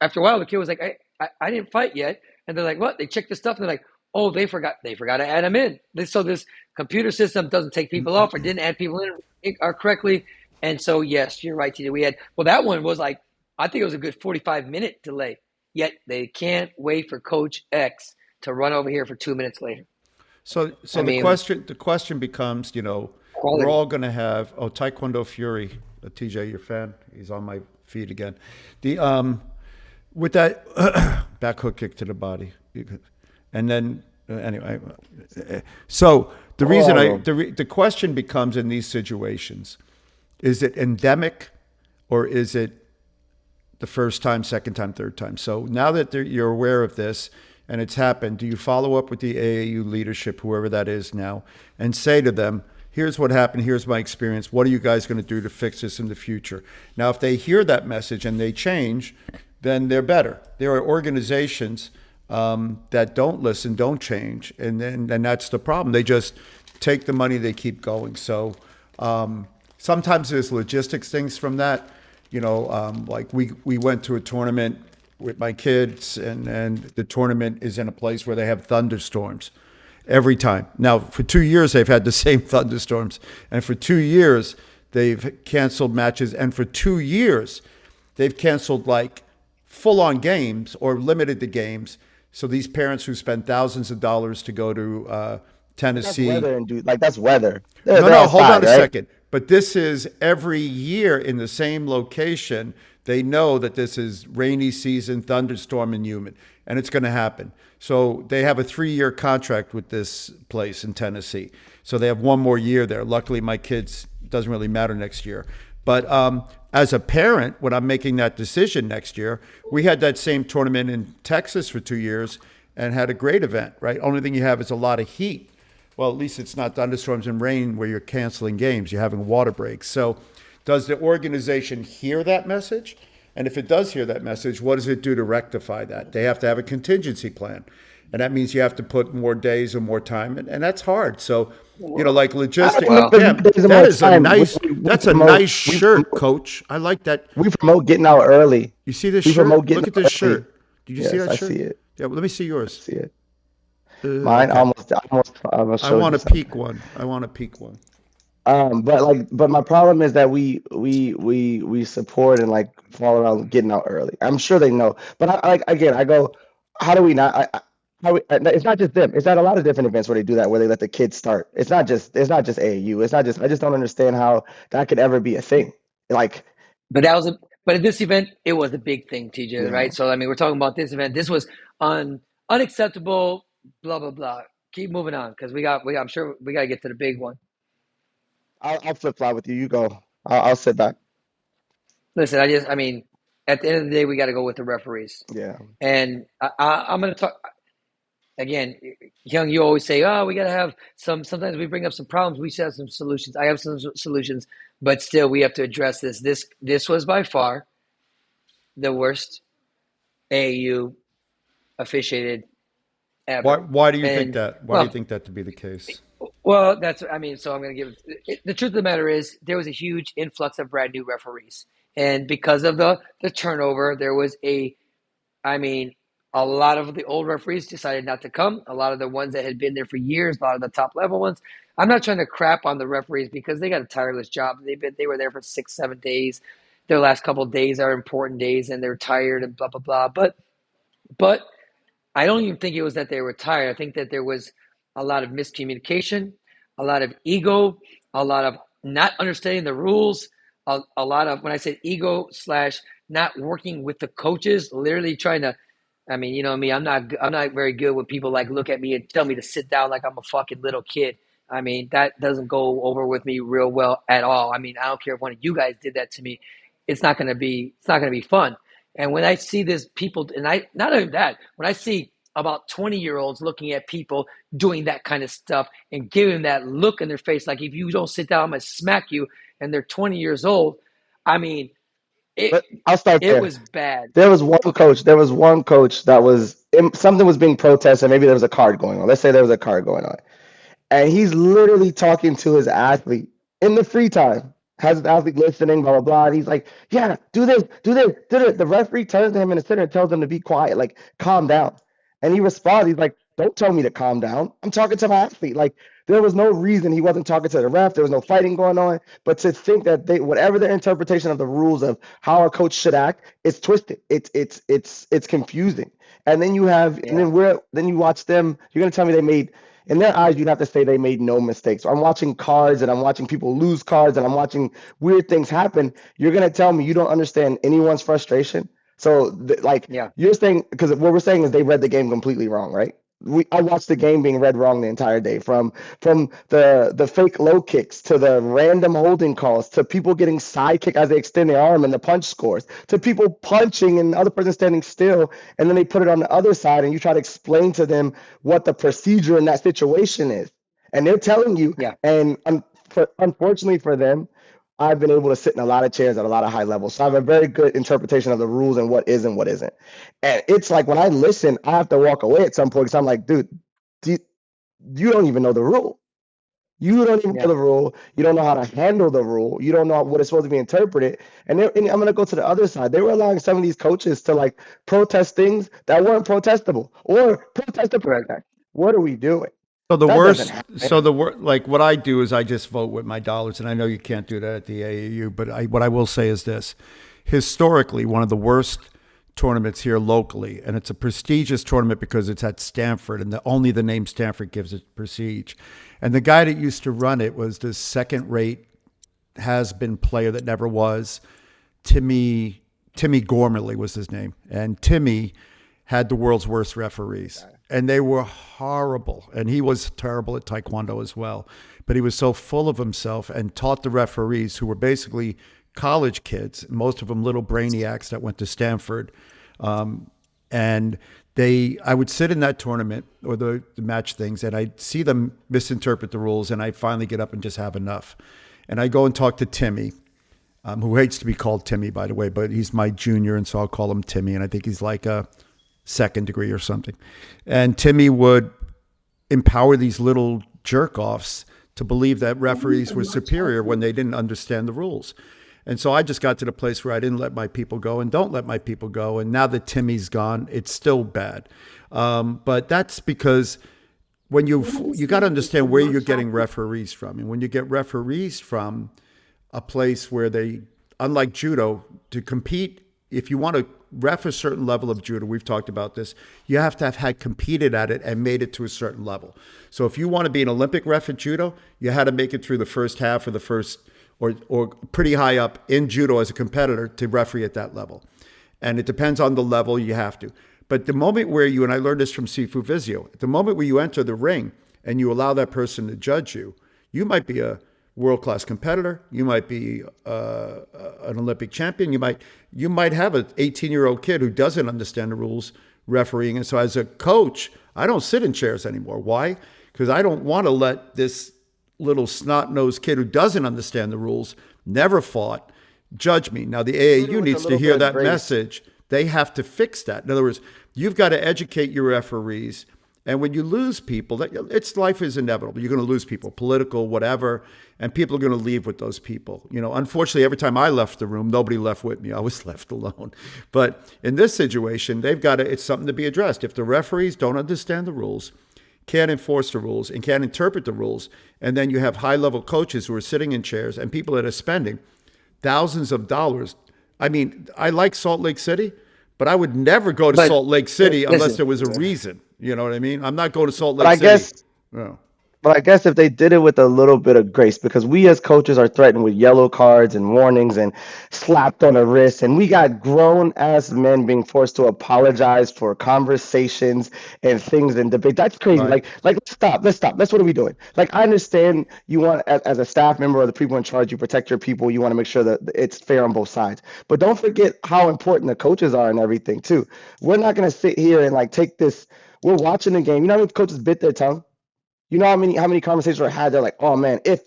after a while, the kid was like, I didn't fight yet. And they're like, what? They checked the stuff and they're like, oh, they forgot to add them in. So this computer system doesn't take people off or didn't add people in correctly. And so, yes, you're right, TJ. That one was like, I think it was a good 45-minute delay. Yet they can't wait for Coach X to run over here for 2 minutes later. So the question becomes, we're all going to have Taekwondo Fury, TJ, your fan. He's on my feed again. With that back hook kick to the body. And then, anyway, so the reason the question becomes in these situations, is it endemic or is it the first time, second time, third time? So now that you're aware of this and it's happened, do you follow up with the AAU leadership, whoever that is now, and say to them, here's what happened, here's my experience, what are you guys going to do to fix this in the future? Now, if they hear that message and they change, then they're better. There are organizations that don't listen, don't change, and that's the problem. They just take the money, they keep going. So sometimes there's logistics things from that. Like we went to a tournament with my kids, and the tournament is in a place where they have thunderstorms every time. Now, for 2 years, they've had the same thunderstorms, and for 2 years, they've canceled matches, and for 2 years, they've canceled like full-on games or limited the games. So these parents who spend thousands of dollars to go to Tennessee. That's weather, that's weather. No, hold on a second. But this is every year in the same location. They know that this is rainy season, thunderstorm, and humid, and it's going to happen. So they have a 3-year contract with this place in Tennessee. So they have 1 more year there. Luckily, my kids, doesn't really matter next year. But as a parent, when I'm making that decision next year, we had that same tournament in Texas for 2 years and had a great event, right? Only thing you have is a lot of heat. Well, at least it's not thunderstorms and rain where you're canceling games. You're having water breaks. So does the organization hear that message And if it does hear that message, what does it do to rectify that? They have to have a contingency plan. And that means you have to put more days or more time, and that's hard. So, like logistics. Well- Damn, that is a nice. That's a nice shirt, Coach. I like that. We promote getting out early. You see this We shirt? promote getting Look at this early. shirt. Did you see Yes, that I shirt? see it. Yeah, well, let me see yours. See it. Mine Okay. almost I showed want you a something. peak one. I want a peak one. But my problem is that we support and like fall around getting out early. I'm sure they know, but I go, how do we not? It's not just them. It's at a lot of different events where they do that, where they let the kids start. It's not just AAU. It's not just. I just don't understand how that could ever be a thing. Like, But but at this event, it was a big thing, TJ, yeah, right? So I mean, we're talking about this event. This was unacceptable. Blah blah blah. Keep moving on because I'm sure we got to get to the big one. I'll flip flop with you. You go. I'll sit back. Listen, I mean, at the end of the day, we got to go with the referees. Yeah. And I'm going to talk again. Young, you always say, "Oh, we got to have some." Sometimes we bring up some problems. We should have some solutions. I have some solutions, but still, we have to address this. This was by far the worst AAU officiated ever. Why do you think And, that? Why do you think that to be the case? Well, so I'm going to give the truth of the matter is there was a huge influx of brand new referees. And because of the turnover, there was a lot of the old referees decided not to come. A lot of the ones that had been there for years, a lot of the top level ones. I'm not trying to crap on the referees because they got a tireless job. They were there for 6-7 days. Their last couple of days are important days and they're tired and blah blah blah. But I don't even think it was that they were tired. I think that there was a lot of miscommunication, a lot of ego, a lot of not understanding the rules, a lot of, when I say ego slash not working with the coaches, literally trying to, I mean, you know me, I'm not very good when people like look at me and tell me to sit down like I'm a fucking little kid. I mean, that doesn't go over with me real well at all. I mean, I don't care if one of you guys did that to me. It's not going to be fun. And when I see this people, and I not only that, when I see about 20-year-olds looking at people doing that kind of stuff and giving that look in their face, like if you don't sit down, I'm gonna smack you, and they're 20 years old. I mean, But I'll start it there. was bad. There was one coach. There was one coach that was something was being protested. Maybe there was a card going on. Let's say there was a card going on, and he's literally talking to his athlete in the free time. Has his athlete listening, blah blah blah. And he's like, "Yeah, do this, do this, do this." The referee turns to him in the center and tells him to be quiet, like calm down. And he responds, he's like, "Don't tell me to calm down. I'm talking to my athlete." Like there was no reason he wasn't talking to the ref. There was no fighting going on. But to think that they, whatever their interpretation of the rules of how a coach should act, it's twisted. It's confusing. And then you have, and then you watch them. You're gonna tell me they made, in their eyes, you'd have to say they made no mistakes. So I'm watching cards and I'm watching people lose cards and I'm watching weird things happen. You're gonna tell me you don't understand anyone's frustration. So you're saying, because what we're saying is they read the game completely wrong, right? I watched the game being read wrong the entire day, from the fake low kicks to the random holding calls to people getting side kick as they extend their arm and the punch scores to people punching and the other person standing still, and then they put it on the other side and you try to explain to them what the procedure in that situation is, and they're telling you. And unfortunately for them, I've been able to sit in a lot of chairs at a lot of high levels. So I have a very good interpretation of the rules and what is and what isn't. And it's like when I listen, I have to walk away at some point because I'm like, dude, you don't even know the rule. You don't even know the rule. You don't know how to handle the rule. You don't know what it's supposed to be interpreted. And I'm going to go to the other side. They were allowing some of these coaches to like protest things that weren't protestable or protest a protest. What are we doing? So the worst, like what I do is I just vote with my dollars, and I know you can't do that at the AAU, but what I will say is this. Historically, one of the worst tournaments here locally, and it's a prestigious tournament because it's at Stanford, and only the name Stanford gives it prestige. And the guy that used to run it was this second-rate has-been player that never was. Timmy Gormley was his name, and Timmy had the world's worst referees. And they were horrible. And he was terrible at Taekwondo as well. But he was so full of himself and taught the referees, who were basically college kids, most of them little brainiacs that went to Stanford. And I would sit in that tournament or the match things, and I'd see them misinterpret the rules, and I'd finally get up and just have enough. And I go and talk to Timmy. who hates to be called Timmy, by the way, but he's my junior, and so I'll call him Timmy, and I think he's like a second degree or something. And Timmy would empower these little jerk-offs to believe that referees were superior when they didn't understand the rules. And so I just got to the place where I didn't let my people go and don't let my people go. And now that Timmy's gone, it's still bad. But that's because when you got to understand where you're getting referees from. And when you get referees from a place where they, unlike judo, to compete, if you want to ref a certain level of judo, we've talked about this, you have to have had competed at it and made it to a certain level. So if you want to be an Olympic ref at judo, you had to make it through the first half or the first, or pretty high up in judo as a competitor to referee at that level. And it depends on the level you have to. But the moment where you, and I learned this from Sifu Vizio, the moment where you enter the ring and you allow that person to judge you, you might be a world-class competitor, you might be an Olympic champion, you might have an 18-year-old kid who doesn't understand the rules refereeing. And so as a coach, I don't sit in chairs anymore. Why? Because I don't want to let this little snot-nosed kid who doesn't understand the rules, never fought, judge me. Now, the AAU needs to hear that message. They have to fix that. In other words, you've got to educate your referees. And when you lose people, life is inevitable. You're going to lose people, political, whatever, and people are going to leave with those people. You know, unfortunately, every time I left the room, nobody left with me. I was left alone. But in this situation, it's something to be addressed. If the referees don't understand the rules, can't enforce the rules, and can't interpret the rules, and then you have high-level coaches who are sitting in chairs and people that are spending thousands of dollars. I mean, I like Salt Lake City, but I would never go to Salt Lake City unless there was a reason. You know what I mean? I'm not going to Salt Lake City. But I guess if they did it with a little bit of grace, because we as coaches are threatened with yellow cards and warnings and slapped on the wrist, and we got grown ass men being forced to apologize for conversations and things and debate. That's crazy. Right. Like let's stop. That's what are we doing? Like, I understand you want, as a staff member or the people in charge, you protect your people. You want to make sure that it's fair on both sides. But don't forget how important the coaches are and everything too. We're not gonna sit here and like take this. We're watching the game. You know how many coaches bit their tongue? You know how many conversations were had? They're like, oh man, if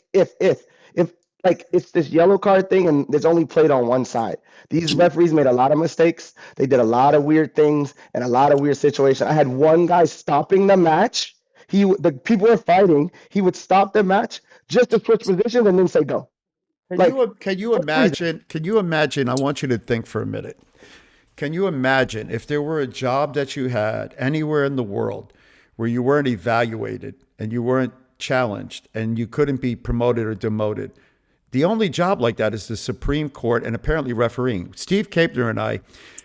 like it's this yellow card thing and there's only played on one side. These referees made a lot of mistakes. They did a lot of weird things and a lot of weird situations. I had one guy stopping the match. The people were fighting. He would stop the match just to switch positions and then say go. Can you imagine? I want you to think for a minute. Can you imagine if there were a job that you had anywhere in the world where you weren't evaluated and you weren't challenged and you couldn't be promoted or demoted? The only job like that is the Supreme Court and apparently refereeing. Steve Kapner and I,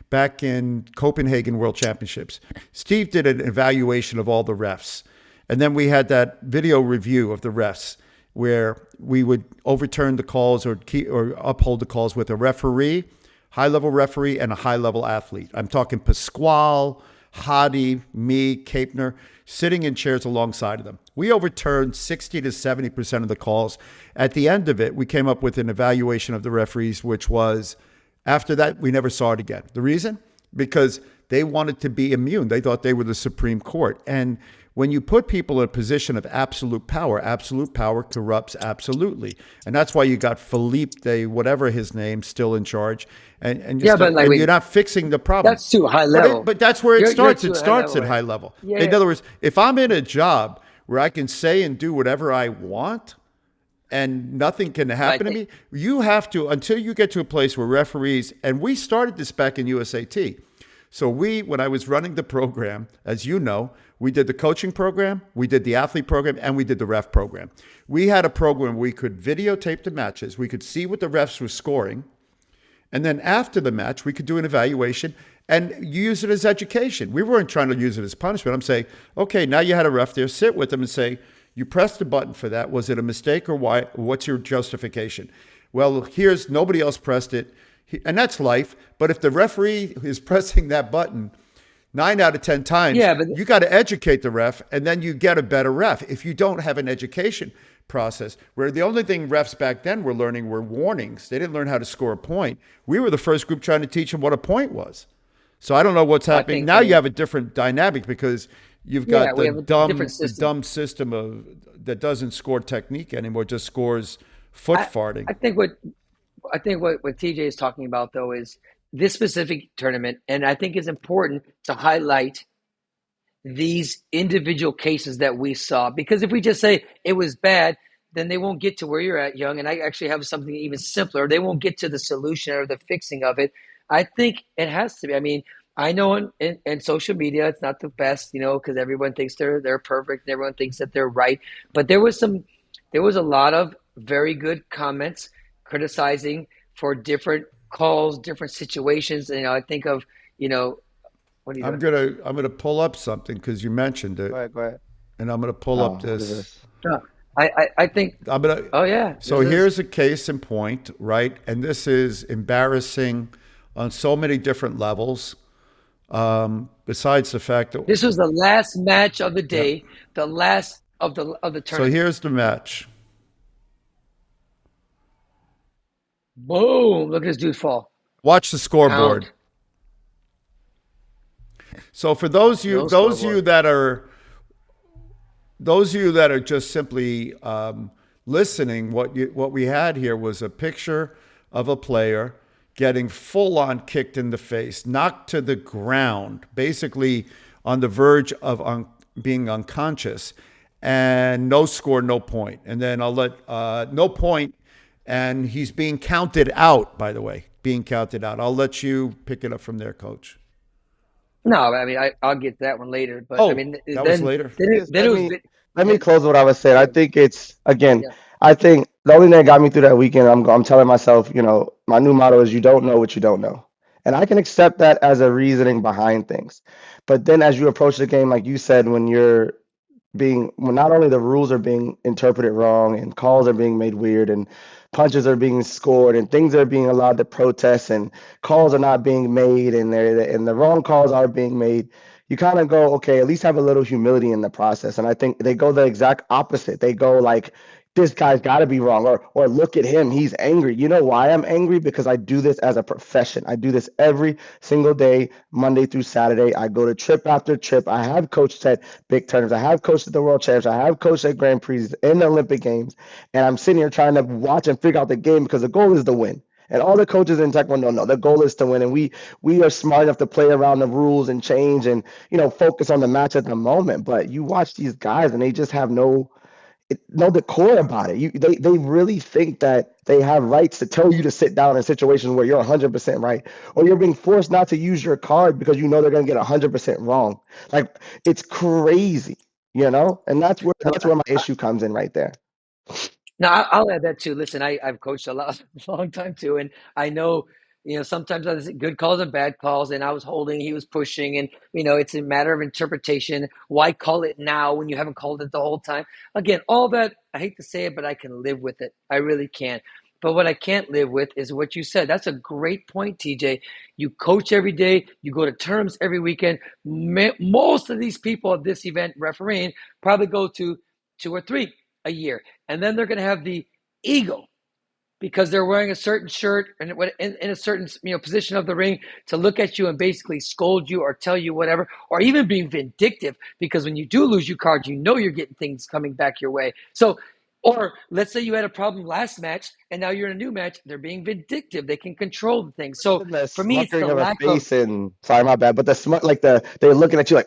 back in Copenhagen World Championships, Steve did an evaluation of all the refs. And then we had that video review of the refs where we would overturn the calls or uphold the calls with a referee, high-level referee, and a high-level athlete. I'm talking Pasquale, Hadi, me, Kapner, sitting in chairs alongside of them. We overturned 60 to 70% of the calls. At the end of it, we came up with an evaluation of the referees, which was, after that, we never saw it again. The reason? Because they wanted to be immune. They thought they were the Supreme Court. And when you put people in a position of absolute power corrupts absolutely. And that's why you got Philippe, whatever his name, still in charge. And you're not fixing the problem. That's too high level. But that's where it starts. It starts at high level. Yeah. In other words, if I'm in a job where I can say and do whatever I want and nothing can happen to me, you have to, until you get to a place where referees, and we started this back in USAT. So when I was running the program, as you know, we did the coaching program, we did the athlete program, and we did the ref program. We had a program where we could videotape the matches. We could see what the refs were scoring. And then after the match, we could do an evaluation and use it as education. We weren't trying to use it as punishment. I'm saying, okay, now you had a ref there, sit with them and say, you pressed the button for that. Was it a mistake or why? What's your justification? Well, nobody else pressed it. And that's life. But if the referee is pressing that button 9 out of 10 times, you got to educate the ref, and then you get a better ref. If you don't have an education process, where the only thing refs back then were learning were warnings. They didn't learn how to score a point. We were the first group trying to teach them what a point was. So I don't know what's happening. Now you have a different dynamic because you've got the dumb system that doesn't score technique anymore, just scores foot farting. I think what I think what TJ is talking about though is this specific tournament, and I think it's important to highlight these individual cases that we saw. Because if we just say it was bad, then they won't get to where you're at, Young. And I actually have something even simpler. They won't get to the solution or the fixing of it. I think it has to be. I mean, I know in social media it's not the best, because everyone thinks they're perfect and everyone thinks that they're right. But there was a lot of very good comments criticizing for different calls, different situations. And, I think of, what are you doing? I'm gonna pull up something because you mentioned it, Go ahead, go ahead. and I'm gonna pull Oh, up what is this. this? No, I think. I'm gonna. Oh yeah. So This is here's a case in point, right? And this is embarrassing on so many different levels. Besides the fact that, this was the last match of the yeah. day, the last of the So tournament. here's the match. Boom! Look at this dude fall. Watch the scoreboard. Count. So for No those of you scoreboard. that are just simply listening, what we had here was a picture of a player getting full on kicked in the face, knocked to the ground, basically on the verge of being unconscious, and no score, no point. And then I'll let no point, and he's being counted out. By the way, being counted out. I'll let you pick it up from there, Coach. No, I mean I'll get to that one later. But I Oh, mean that was later. Just then it was let me then close what I was saying. I yeah think it's again. yeah. I think the only thing that got me through that weekend, I'm telling myself, my new motto is you don't know what you don't know, and I can accept that as a reasoning behind things. But then as you approach the game, like you said, when not only the rules are being interpreted wrong and calls are being made weird and punches are being scored and things are being allowed to protest and calls are not being made and the wrong calls are being made, you kind of go, okay, at least have a little humility in the process. And I think they go the exact opposite. They go like, this guy's got to be wrong, or look at him, he's angry. You know why I'm angry? Because I do this as a profession. I do this every single day, Monday through Saturday. I go to trip after trip. I have coached at big tournaments. I have coached at the World Champs. I have coached at Grand Prix in the Olympic Games, and I'm sitting here trying to watch and figure out the game because the goal is to win. And all the coaches in Taekwondo know the goal is to win, and we are smart enough to play around the rules and change and focus on the match at the moment. But you watch these guys, and they just have no decor about it. They really think that they have rights to tell you to sit down in situations where you're 100% right, or you're being forced not to use your card because you know they're going to get 100% wrong. Like it's crazy, and that's where my issue comes in right there. Now I'll add that too. Listen, I've coached a lot, a long time too, and I know, sometimes there's good calls and bad calls. And I was holding, he was pushing, and it's a matter of interpretation. Why call it now when you haven't called it the whole time? Again, all that I hate to say it, but I can live with it. I really can. But what I can't live with is what you said. That's a great point, TJ. You coach every day. You go to terms every weekend. Most of these people at this event refereeing probably go to two or three a year. And then they're going to have the ego because they're wearing a certain shirt and in a certain position of the ring to look at you and basically scold you or tell you whatever, or even being vindictive because when you do lose your card, you're getting things coming back your way. So, or let's say you had a problem last match and now you're in a new match, they're being vindictive. They can control the things. So The for me, it's the smuckering of a lack of, face and sorry, my bad, but they're looking at you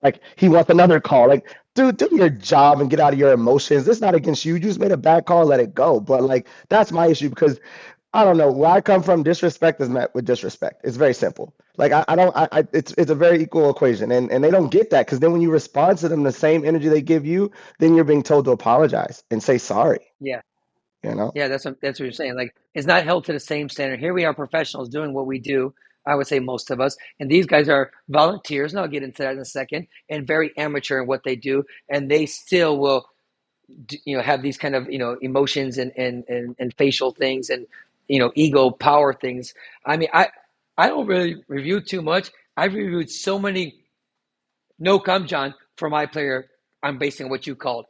like he wants another call. Like, dude, do your job and get out of your emotions. This is not against you. You just made a bad call, let it go. But like that's my issue because I don't know where I come from. Disrespect is met with disrespect. It's very simple. Like I don't it's a very equal equation, and they don't get that because then when you respond to them the same energy they give you, then you're being told to apologize and say sorry. yeah. You know. Yeah, that's what you're saying. Like, it's not held to the same standard. Here we are, professionals doing what we do. I would say most of us, and these guys are volunteers, and I'll get into that in a second, and very amateur in what they do, and they still will, have these kind of emotions and facial things and ego power things. I mean, I don't really review too much. I've reviewed so many no come John for my player. I'm basing on what you called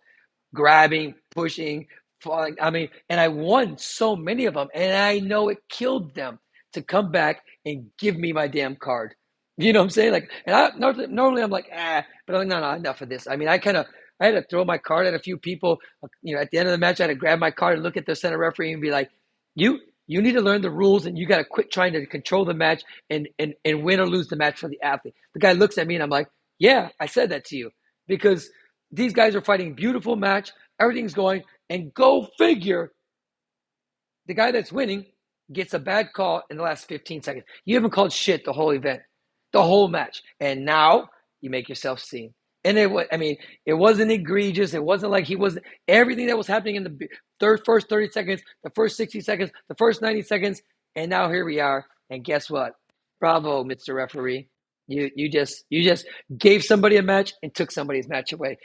grabbing, pushing, falling. I mean, and I won so many of them, and I know it killed them to come back and give me my damn card. You know what I'm saying? Like, and normally I'm like, but I'm like, no, enough of this. I mean, I had to throw my card at a few people. At the end of the match, I had to grab my card and look at the center referee and be like, you You need to learn the rules, and you got to quit trying to control the match and win or lose the match for the athlete. The guy looks at me, and I'm like, yeah, I said that to you because these guys are fighting beautiful match. Everything's going, and go figure, the guy that's winning gets a bad call in the last 15 seconds. You haven't called shit the whole event, the whole match, and now you make yourself seen. And it wasn't egregious. It wasn't like he wasn't everything that was happening in the first 30 seconds, the first 60 seconds, the first 90 seconds, and now here we are. And guess what? Bravo, Mr. Referee. You just gave somebody a match and took somebody's match away,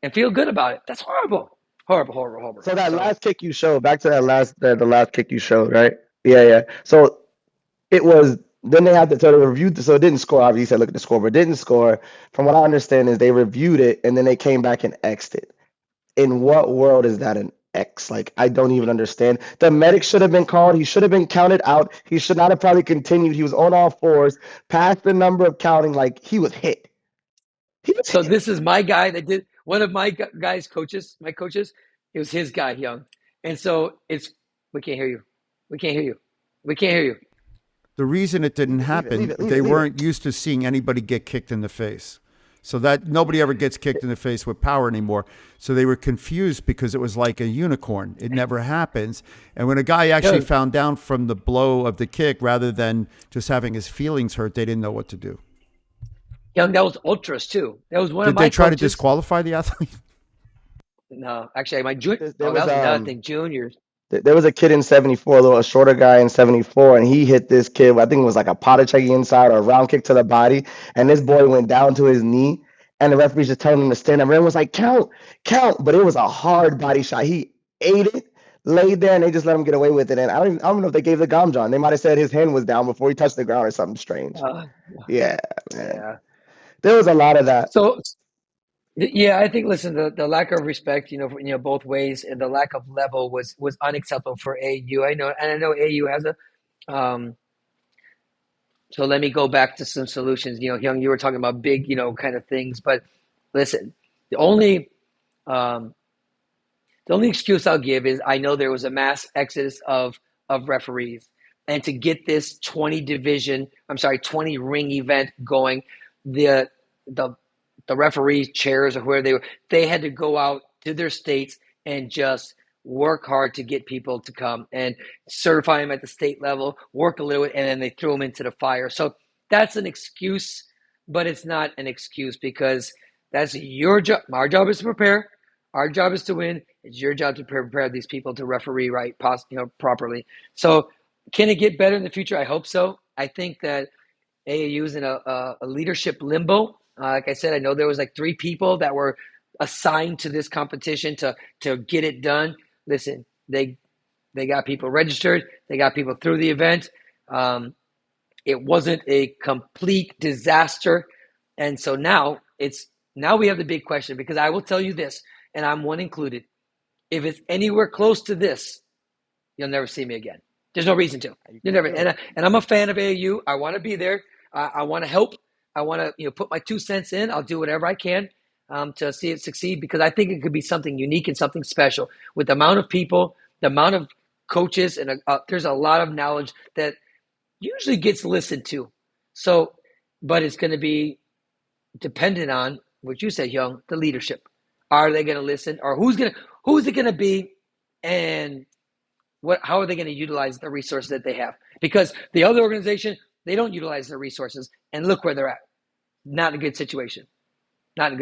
and feel good about it. That's horrible. Horrible. So that last kick you showed, back to that the last kick you showed, right? Yeah. So it was then they had to so they reviewed so it didn't score. Obviously, he said look at the score, but it didn't score. From what I understand is they reviewed it and then they came back and X'd it. In what world is that an X? Like I don't even understand. The medic should have been called. He should have been counted out. He should not have probably continued. He was on all fours, past the number of counting. Like he was hit. So this is my guy that did one of my guys' coaches. My coaches, it was his guy, Young, and so we can't hear you. We can't hear you. The reason it didn't happen, they weren't used to seeing anybody get kicked in the face. So that nobody ever gets kicked in the face with power anymore. So they were confused because it was like a unicorn. It never happens. And when a guy actually found down from the blow of the kick rather than just having his feelings hurt, they didn't know what to do. Young, that was ultras too. That was one of my Did they try coaches. to disqualify the athlete? No, actually, my junior. That was another thing. Juniors. There was a kid in 74, a shorter guy in 74, and he hit this kid. I think it was like a potter check inside or a round kick to the body. And this boy went down to his knee, and the referee's just telling him to stand up. Everyone was like, count. But it was a hard body shot. He ate it, laid there, and they just let him get away with it. And I don't know if they gave the gom john. They might have said his hand was down before he touched the ground or something strange. Yeah, man. Yeah. There was a lot of that. So, yeah, I think. Listen, the lack of respect, both ways, and the lack of level was unacceptable for AAU. I know AAU has a. So let me go back to some solutions. Young, you were talking about big, kind of things, but listen, the only excuse I'll give is I know there was a mass exodus of referees, and to get this 20 ring event going, the referee chairs or whoever they had to go out to their states and just work hard to get people to come and certify them at the state level, work a little bit, and then they threw them into the fire. So that's an excuse, but it's not an excuse because that's your job. Our job is to prepare. Our job is to win. It's your job to prepare these people to referee properly. So can it get better in the future? I hope so. I think that AAU is in a leadership limbo. Like I said, I know there was like 3 people that were assigned to this competition to get it done. Listen, they got people registered. They got people through the event. It wasn't a complete disaster. And so now we have the big question, because I will tell you this, and I'm one included. If it's anywhere close to this, you'll never see me again. There's no reason to. You'll never. And I'm a fan of AAU. I want to be there. I want to help. I want to put my 2 cents in. I'll do whatever I can to see it succeed, because I think it could be something unique and something special with the amount of people, the amount of coaches, and there's a lot of knowledge that usually gets listened to. So, but it's going to be dependent on what you said, Young, the leadership. Are they going to listen, or who's it going to be, and how are they going to utilize the resources that they have? Because the other organization, they don't utilize their resources, and look where they're at. Not in a good situation. But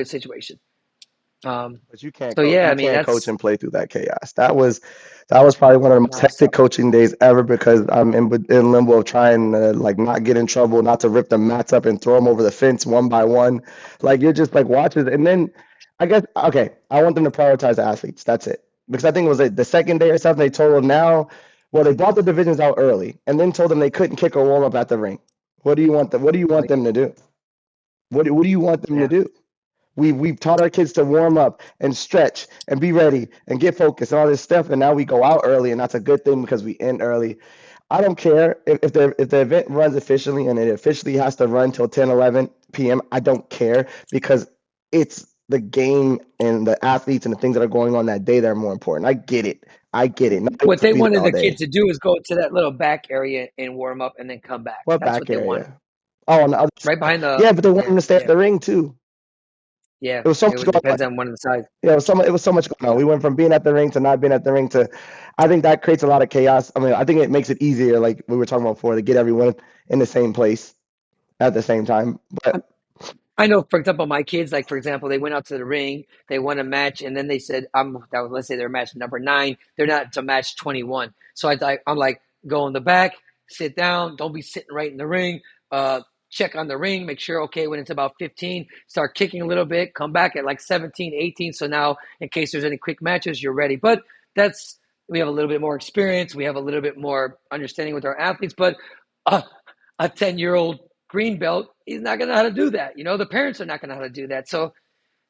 you can't. So yeah, you can't coach and play through that chaos. That was probably one of the most hectic coaching days ever, because I'm in limbo of trying to not get in trouble, not to rip the mats up and throw them over the fence one by one. Like you're just watching, and then I guess I want them to prioritize the athletes. That's it, because I think it was the second day or something. They told them now. Well, they brought the divisions out early, and then told them they couldn't kick or warm up at the ring. What do you want them? What do you want them to do? What do you want them to do? We've taught our kids to warm up and stretch and be ready and get focused and all this stuff, and now we go out early, and that's a good thing because we end early. I don't care if the event runs efficiently and it officially has to run till 10, 11 p.m. I don't care, because it's the game and the athletes and the things that are going on that day that are more important. I get it. Nobody What wants to they be there wanted all the kid day. to do is go to that little back area and warm up and then come back. What That's what back they wanted. area? Oh, on the other Right side. behind the Yeah, but they want yeah, him to stay at yeah, the ring too. yeah. It was so It much would going on. depends on one of the sides. Yeah, it was so much going on. Yeah. We went from being at the ring to not being at the ring to, I think that creates a lot of chaos. I mean, I think it makes it easier, like we were talking about before, to get everyone in the same place at the same time. But I know, for example, my kids, like for example, they went out to the ring, they won a match, and then they said, let's say they're match number 9, they're not to match 21. So I'm like, go in the back, sit down, don't be sitting right in the ring. Check on the ring, make sure, okay, when it's about 15, start kicking a little bit, come back at like 17, 18. So now, in case there's any quick matches, you're ready. But we have a little bit more experience, we have a little bit more understanding with our athletes, but a 10-year-old green belt, he's not going to know how to do that. The parents are not going to know how to do that. So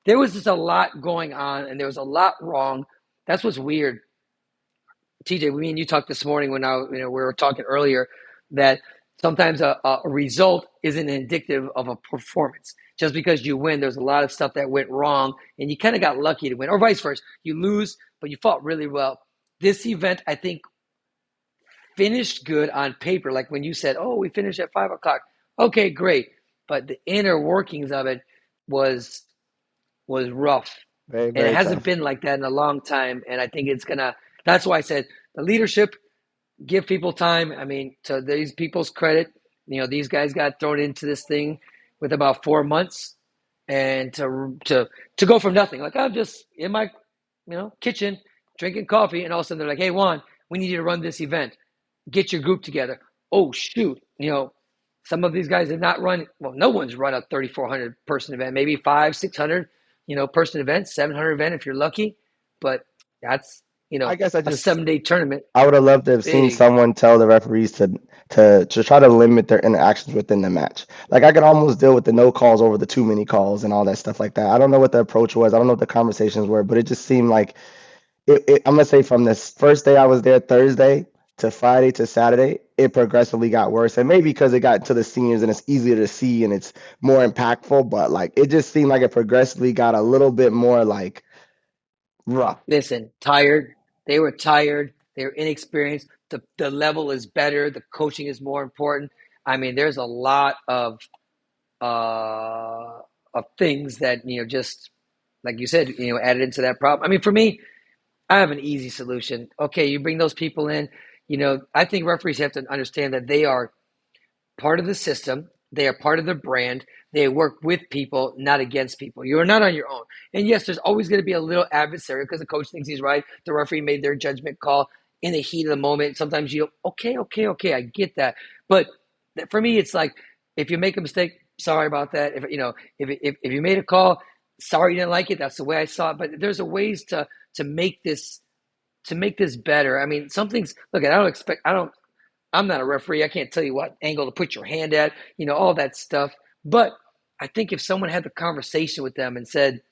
there was just a lot going on, and there was a lot wrong. That's what's weird. TJ, me and you talked this morning when we were talking earlier that sometimes a result isn't indicative of a performance. Just because you win, there's a lot of stuff that went wrong, and you kind of got lucky to win, or vice versa. You lose, but you fought really well. This event, I think, finished good on paper. Like when you said, "Oh, we finished at 5:00." Okay, great. But the inner workings of it was rough. very, And it very hasn't tough. been like that in a long time. And I think that's why I said the leadership, give people time. I mean, to these people's credit, these guys got thrown into this thing with about 4 months, and to go from nothing, like I'm just in my, kitchen drinking coffee, and all of a sudden they're like, "Hey, Juan, we need you to run this event. Get your group together." Oh, shoot. Some of these guys did not run. Well, no one's run a 3,400 person event, maybe 500, 600, person event, 700 event if you're lucky. But that's, I guess a 7-day tournament. I would have loved to have seen Big. someone tell the referees to try to limit their interactions within the match. Like I could almost deal with the no calls over the too many calls and all that stuff like that. I don't know what the approach was. I don't know what the conversations were, but it just seemed like I'm gonna say from this first day I was there, Thursday to Friday to Saturday, it progressively got worse. And maybe because it got to the seniors and it's easier to see and it's more impactful, but like it just seemed like it progressively got a little bit more like rough. Listen, tired. They were tired. They were inexperienced. The level is better. The coaching is more important. I mean, there's a lot of things that just like you said, added into that problem. I mean, for me, I have an easy solution. Okay, you bring those people in. I think referees have to understand that they are part of the system. They are part of the brand. They work with people, not against people. You are not on your own. And yes, there's always going to be a little adversary because the coach thinks he's right. The referee made their judgment call in the heat of the moment. Sometimes okay, I get that. But for me, it's like if you make a mistake, sorry about that. If you made a call, sorry you didn't like it. That's the way I saw it. But there's a ways to make this better. I mean, look. I'm not a referee. I can't tell you what angle to put your hand at, all that stuff. But I think if someone had the conversation with them and said,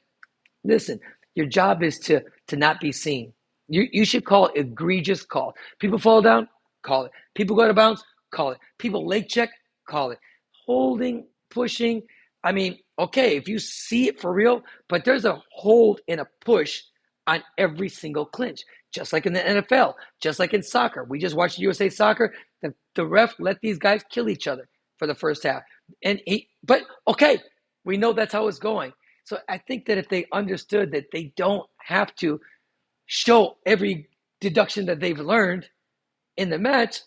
listen, your job is to not be seen. You should call egregious call. People fall down, call it. People go out of bounds, call it. People leg check, call it. Holding, pushing. I mean, okay, if you see it for real, but there's a hold and a push on every single clinch, just like in the NFL, just like in soccer. We just watched USA Soccer. The ref let these guys kill each other for the first half. But okay, we know that's how it's going. So I think that if they understood that they don't have to show every deduction that they've learned in the match,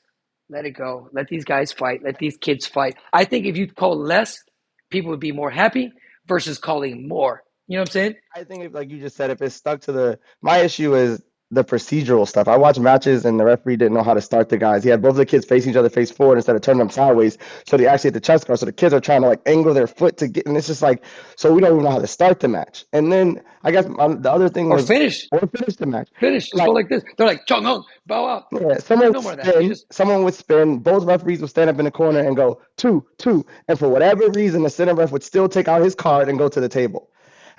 let it go. Let these guys fight. Let these kids fight. I think if you call less, people would be more happy versus calling more. You know what I'm saying? I think if, like you just said, if it's stuck to my issue is the procedural stuff. I watched matches and the referee didn't know how to start the guys. He had both of the kids facing each other face forward instead of turning them sideways. So they actually hit the chest guard. So the kids are trying to like angle their foot to get, and it's just like, so we don't even know how to start the match. And then I guess the other thing Or was, finish. or finish the match. Finish. Just Like, go like this. They're like, Chung Hung, bow out. yeah, There's someone no would more of that. spin, someone would spin, both referees would stand up in the corner and go, two, two. And for whatever reason, the center ref would still take out his card and go to the table.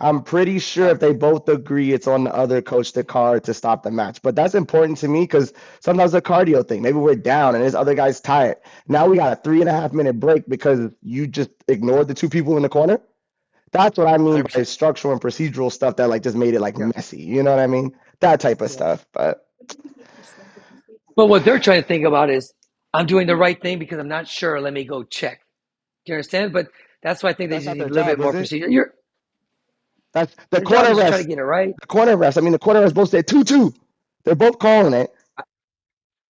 I'm pretty sure if they both agree, it's on the other coach the card to stop the match. But that's important to me because sometimes a cardio thing. Maybe we're down and this other guy's tired. Now we got a 3.5 minute break because you just ignored the two people in the corner. That's what I mean by 100%. structural and procedural stuff that like just made it like Yeah. messy. You know what I mean? That type of Yeah. stuff. But But what they're trying to think about is, I'm doing the right thing because I'm not sure. Let me go check. Do you understand? But that's why I think they that's just not need their a little bit job, more is it? procedure. That's the Their job corner is to try to refs. get it right. The corner refs. I mean, the corner refs both said 2-2. They're both calling it.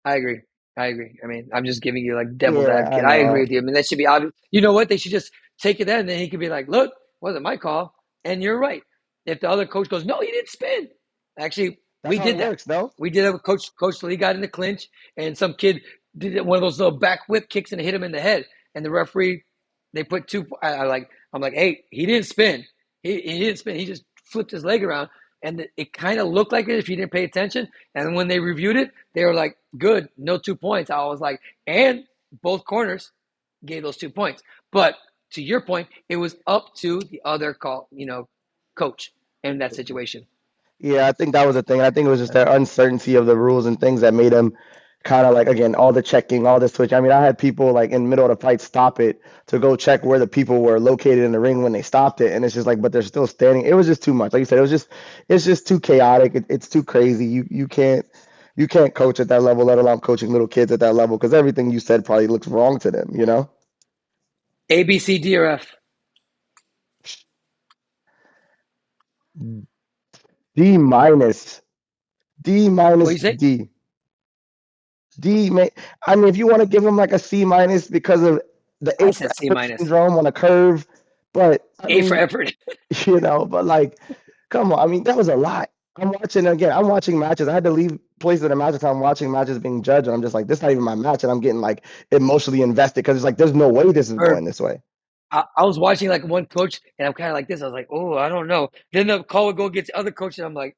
I agree. I agree. I mean, I'm just giving you like devil's Yeah, I advocate. I agree know. with you. I mean, that should be obvious. You know what? They should just take it there, and then he could be like, "Look, wasn't my call." And you're right. If the other coach goes, "No, he didn't spin." Actually, That's we how it did that. works, though. We did it with Coach Lee got in the clinch, and some kid did one of those little back whip kicks and hit him in the head. And the referee, they put two. I'm like, hey, he didn't spin. He didn't spin. He just flipped his leg around, and it kind of looked like it if you didn't pay attention. And when they reviewed it, they were like, good, no 2 points. I was like, and both corners gave those 2 points. But to your point, it was up to the other coach in that situation. Yeah, I think that was the thing. I think it was just the uncertainty of the rules and things that made them kind of like, again, all the checking, all the switching. I mean, I had people like in the middle of the fight stop it to go check where the people were located in the ring when they stopped it, and it's just like, but they're still standing. It was just too much. Like you said, it's just too chaotic. It's too crazy. You can't coach at that level, let alone coaching little kids at that level, because everything you said probably looks wrong to them. You know? A, B, C, D, or F. D minus, D What do minus you say? D. D, may, I mean, if you want to give him like a C minus because of the I A for said C effort minus. syndrome on a curve, but I A for mean, effort. but like, come on. I mean, that was a lot. I'm watching matches. I had to leave places at a match time watching matches being judged, and I'm just like, this is not even my match, and I'm getting like emotionally invested because it's like, there's no way this is Or going this way. I was watching like one coach, and I'm kind of like this. I was like, oh, I don't know. Then the call would go against the other coach, and I'm like,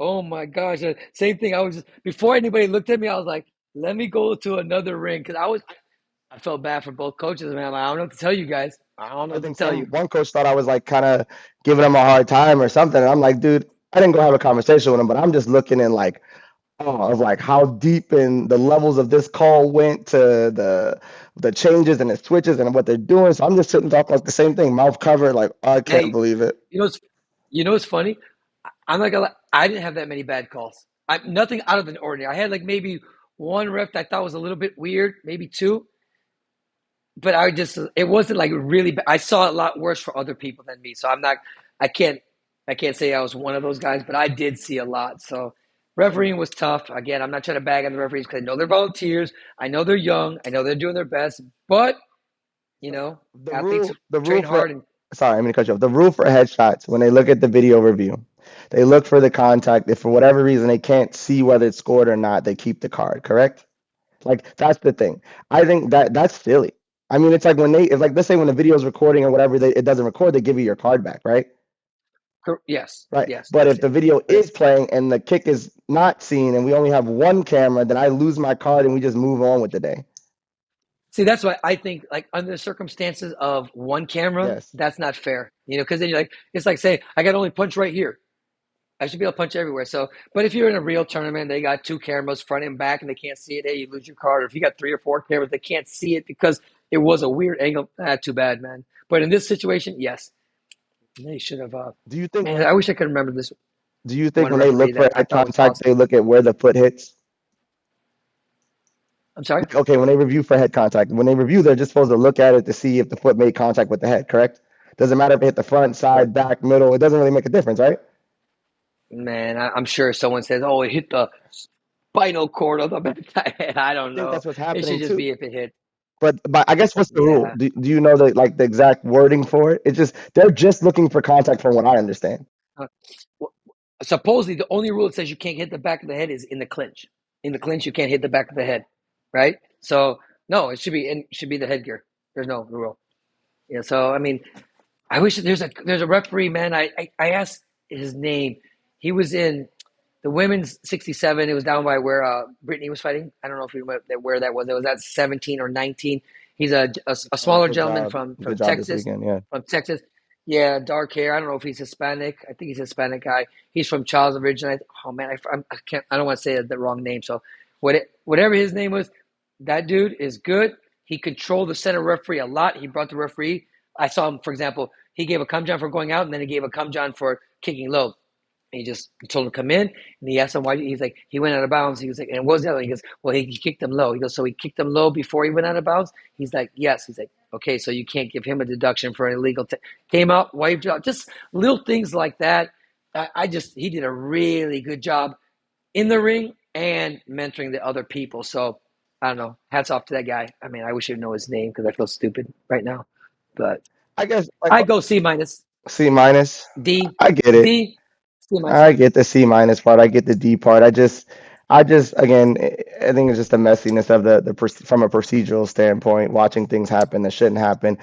oh my gosh. Same thing. I was just, before anybody looked at me, I was like, let me go to another ring because I felt bad for both coaches, man. Like, I don't know what to tell you guys. I don't know I what to think tell you. one coach thought I was like kind of giving him a hard time or something, and I'm like, dude, I didn't go have a conversation with him, but I'm just looking in like of like how deep in the levels of this call went to the changes and the switches and what they're doing. So I'm just sitting talking like the same thing, mouth covered, like I can't Hey, believe it. you know what's funny? I'm not gonna lie, I didn't have that many bad calls. Nothing out of the ordinary. I had like maybe one ref that I thought was a little bit weird, maybe two, but it wasn't like really bad. I saw a lot worse for other people than me. So I can't I can't say I was one of those guys, but I did see a lot. So refereeing was tough. Again, I'm not trying to bag on the referees because I know they're volunteers. I know they're young. I know they're doing their best, but The athletes rule, the rule train for hard and sorry, I'm gonna cut you off. The rule for headshots when they look at the video review, they look for the contact. If for whatever reason they can't see whether it's scored or not, they keep the card. Correct? Like that's the thing. I think that's silly. I mean, it's like it's like let's say when the video is recording or whatever, it doesn't record, they give you your card back, right? yes, Right. yes, But that's if the it. video But is playing and the kick is not seen and we only have one camera, then I lose my card and we just move on with the day. see, that's why I think, like, under the circumstances of one camera, Yes. that's not fair. Because then you're like, it's like saying, I got only punch right here. I should be able to punch everywhere. So, but if you're in a real tournament, they got two cameras, front and back, and they can't see it. Hey, you lose your card. Or if you got three or four cameras, they can't see it because it was a weird angle. Too bad, man. But in this situation, yes, they should have. Do you think Man, I wish I could remember this do you think one when they referee look for that I head thought was contact, awesome. they look at where the foot hits? I'm sorry. Okay, when they review for head contact, when they review, they're just supposed to look at it to see if the foot made contact with the head, correct? Doesn't matter if it hit the front, side, back, middle. It doesn't really make a difference, right? Man, I'm sure someone says, "Oh, it hit the spinal cord of the back of the head." I I don't think know. that's what's It should happening just too. be if it hit. But I guess what's the rule? Yeah. Do you know the exact wording for it? It's just they're just looking for contact from what I understand. Uh, well, supposedly, the only rule that says you can't hit the back of the head is in the clinch. In the clinch, you can't hit the back of the head, right? So no, it should be the headgear. There's no rule. Yeah. So I mean, I wish there's a referee, man. I asked his name. He was in the women's 67. It was down by where Brittany was fighting. I don't know if you remember where that was. It was at 17 or 19. He's a smaller gentleman from Good job this Texas. weekend. Yeah. From Texas. Yeah, dark hair. I don't know if he's Hispanic. I think he's a Hispanic guy. He's from Charles originally. Oh man, I can't. I don't want to say the wrong name. So, whatever his name was, that dude is good. He controlled the center referee a lot. He brought the referee. I saw him, for example. He gave a come down for going out, and then he gave a come down for kicking low. He just told him to come in, and he asked him why. He's like, he went out of bounds. He was like, and what was the other? He goes, well, he kicked him low. He goes, so he kicked him low before he went out of bounds. He's like, yes. He's like, okay, so you can't give him a deduction for an illegal. Came out, wiped out, just little things like that. He did a really good job in the ring and mentoring the other people. So I don't know. Hats off to that guy. I mean, I wish I know his name because I feel stupid right now, but I guess like I go C minus, C minus. D, I get it. D, C minus. I get the C minus part. I get the D part. I just, again, I think it's just the messiness of from a procedural standpoint, watching things happen that shouldn't happen.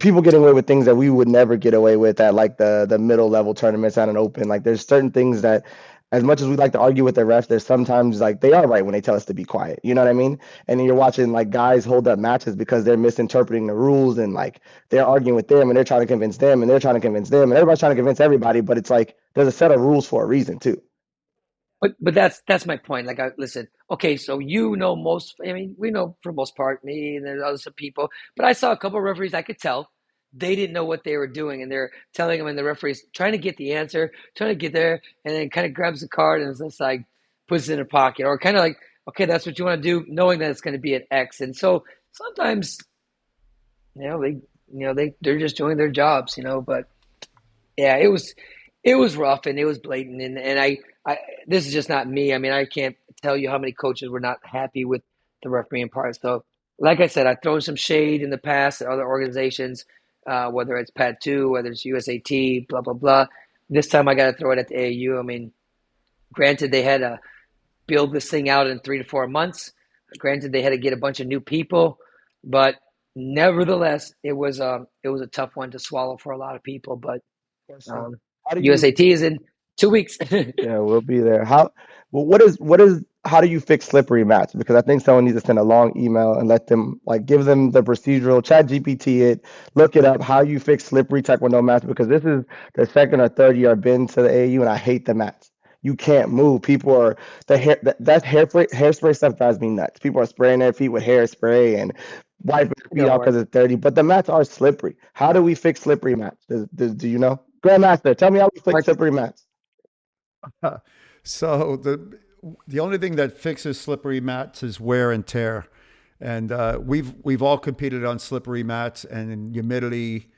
People getting away with things that we would never get away with at like the middle level tournaments at an open. Like there's certain things that, as much as we like to argue with the refs, there's sometimes like they are right when they tell us to be quiet. You know what I mean? And then you're watching like guys hold up matches because they're misinterpreting the rules and like they're arguing with them and they're trying to convince them and they're trying to convince them and everybody's trying to convince everybody. But it's like there's a set of rules for a reason too. But that's my point. Like, listen, okay, so most. I mean, we know for the most part, me and there's other some people. But I saw a couple of referees. I could tell they didn't know what they were doing, and they're telling them, and the referees trying to get the answer, trying to get there, and then kind of grabs the card and it's just like puts it in her pocket, or kind of like, okay, that's what you want to do, knowing that it's going to be an X. And so sometimes, they're just doing their jobs, But yeah, it was rough and it was blatant, and I this is just not me. I mean, I can't tell you how many coaches were not happy with the refereeing part. So, like I said, I've thrown some shade in the past at other organizations, whether it's Pad 2, whether it's USAT, blah blah blah. This time I got to throw it at the AAU. I mean, granted they had to build this thing out in 3 to 4 months. Granted they had to get a bunch of new people, but nevertheless, it was a tough one to swallow for a lot of people. But So um, how do you USAT is in 2 weeks. Yeah, we'll be there. Well, how do you fix slippery mats? Because I think someone needs to send a long email and let them like give them the procedural, chat GPT it, look it up, how you fix slippery Taekwondo mats, because this is the second or third year I've been to the AAU and I hate the mats. You can't move. People are the hair that hairspray stuff drives me nuts. People are spraying their feet with hairspray and wiping their feet Don't off worry. because it's dirty. But the mats are slippery. How do we fix slippery mats? Do you know? Grandmaster, tell me how we fix Mark, slippery mats. So the only thing that fixes slippery mats is wear and tear, and we've all competed on slippery mats, and humidity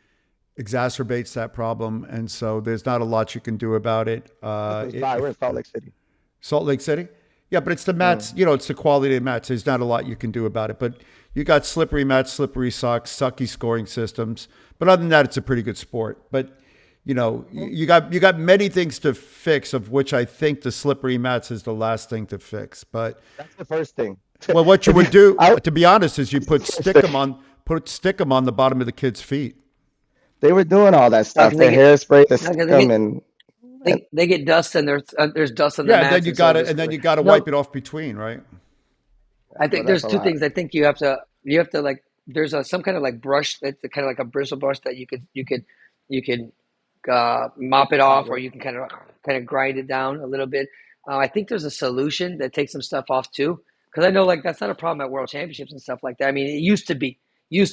exacerbates that problem, and so there's not a lot you can do about it. We're in Salt Lake City. Salt Lake City, yeah, but it's the mats. Mm. It's the quality of the mats. There's not a lot you can do about it, but you got slippery mats, slippery socks, sucky scoring systems. But other than that, it's a pretty good sport. But you got many things to fix, of which I think the slippery mats is the last thing to fix. But That's the first thing. well, what you would do, I, to be honest, is you put stickum on the bottom of the kid's feet. they were doing all that no, stuff. 'cause The hairspray, the no, 'cause they stickum, get and they get dust and there's dust on the Yeah, and then mats, you and so got it to just wipe no. it off between, right? I well, think that's there's a two lot. things. I think you have to like there's some kind of like brush that's kind of like a bristle brush that you could mop it off, or Problem. you can kind of grind it down a little bit. I think there's a solution that takes some stuff off too, because I know like that's not a problem at World Championships and stuff like that. I mean, it used to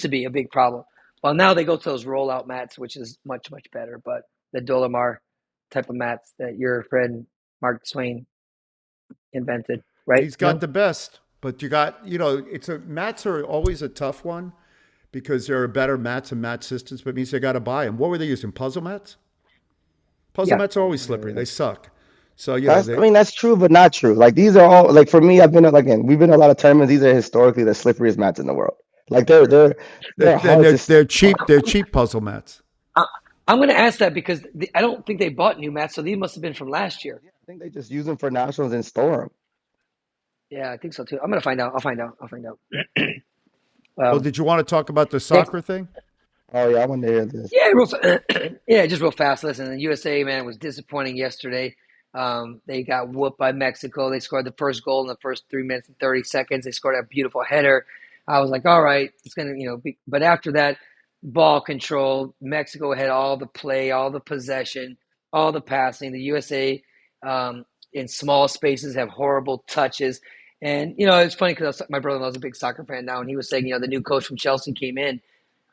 be a big problem. Well, now they go to those rollout mats, which is much much better. But the Dolomar type of mats that your friend Mark Swain invented, right? He's got No, the best, but mats are always a tough one because there are better mats and mat systems, but it means they got to buy them. What were they using? Puzzle mats? Puzzle yeah, mats are always slippery. They suck. So, I mean, that's true, but not true. Like these are all like for me. Again, we've been to a lot of tournaments. These are historically the slipperiest mats in the world. Like they're and hard to. they're cheap. They're cheap puzzle mats. I, I'm going to ask that because I don't think they bought new mats, so these must have been from last year. Yeah, I think they just use them for nationals and store them. Yeah, I think so too. I'm going to find out. I'll find out. I'll find out. Well, Um, did you want to talk about the next, soccer thing? Oh yeah, I want to hear this. yeah, yeah, just real fast. Listen, the USA man was disappointing yesterday. They got whooped by Mexico. They scored the first goal in the first 3 minutes and 30 seconds. They scored a beautiful header. I was like, all right, it's gonna, be. But after that, ball control. Mexico had all the play, all the possession, all the passing. The USA, in small spaces, have horrible touches. And it's funny because my brother-in-law's a big soccer fan now, and he was saying, the new coach from Chelsea came in.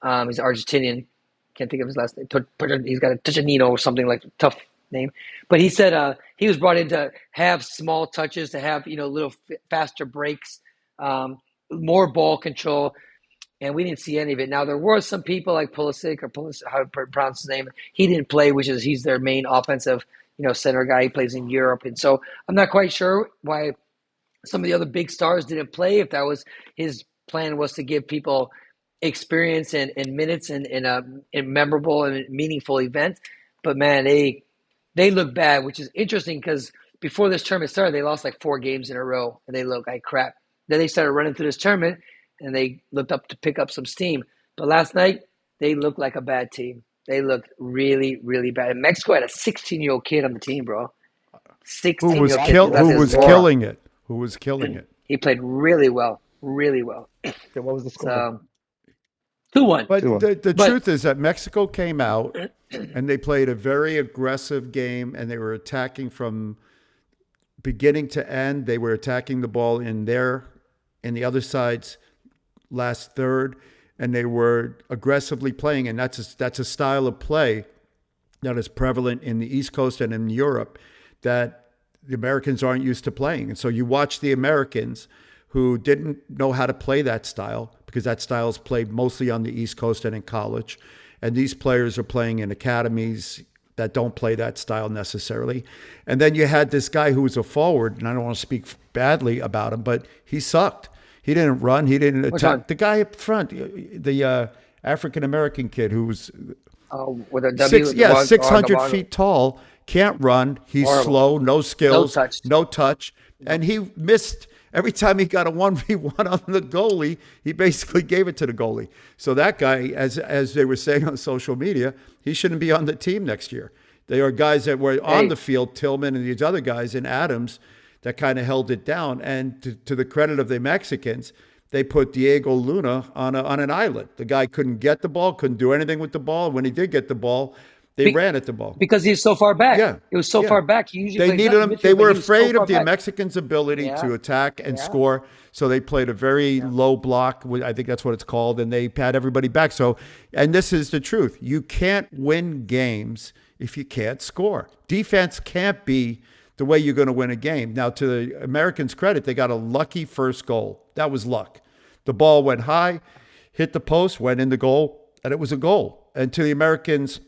He's Argentinian, Can't think of his last name. He's got a Tichanino or something like tough name. But he said he was brought in to have small touches, to have little faster breaks, more ball control, and we didn't see any of it. Now there were some people like Pulisic, how to pronounce his name. He didn't play, he's their main offensive center guy. He plays in Europe, and so I'm not quite sure why some of the other big stars didn't play. If that was his plan, was to give people experience and minutes in a memorable and meaningful event. But man, they look bad, which is interesting because before this tournament started, they lost like 4 games in a row, and they look like crap. Then they started running through this tournament, and they looked up to pick up some steam. But last night, they looked like a bad team. They looked really, really bad. And Mexico had a 16-year-old kid on the team, bro. 16-year-old kid. Who was killing it? Who was killing it? He played really well, really well. What was the score? 2-1. But the truth is that Mexico came out and they played a very aggressive game, and they were attacking from beginning to end. They were attacking the ball in the other side's last third, and they were aggressively playing. And that's a style of play that is prevalent in the East Coast and in Europe that the Americans aren't used to playing. And so you watch the Americans who didn't know how to play that style, because that style is played mostly on the East Coast and in college. And these players are playing in academies that don't play that style necessarily. And then you had this guy who was a forward, and I don't want to speak badly about him, but he sucked. He didn't run. He didn't attack. The guy up front, the African-American kid who was with a W, 600 feet tall, can't run. He's slow, no skills, no touch. And he missed every time he got a 1v1 on the goalie. He basically gave it to the goalie. So that guy, as they were saying on social media, he shouldn't be on the team next year. They are guys that were on the field, Tillman and these other guys, and Adams, that kind of held it down. And to the credit of the Mexicans, they put Diego Luna on an island. The guy couldn't get the ball, couldn't do anything with the ball. When he did get the ball, they ran at the ball. Because he's so far back. Yeah. It was so far back. He usually they needed him. They were afraid of the back. Mexicans' ability to attack and score. So they played a very low block. I think that's what it's called. And they had everybody back. So, and this is the truth. You can't win games if you can't score. Defense can't be the way you're going to win a game. Now, to the Americans' credit, they got a lucky first goal. That was luck. The ball went high, hit the post, went in the goal, and it was a goal. And to the Americans'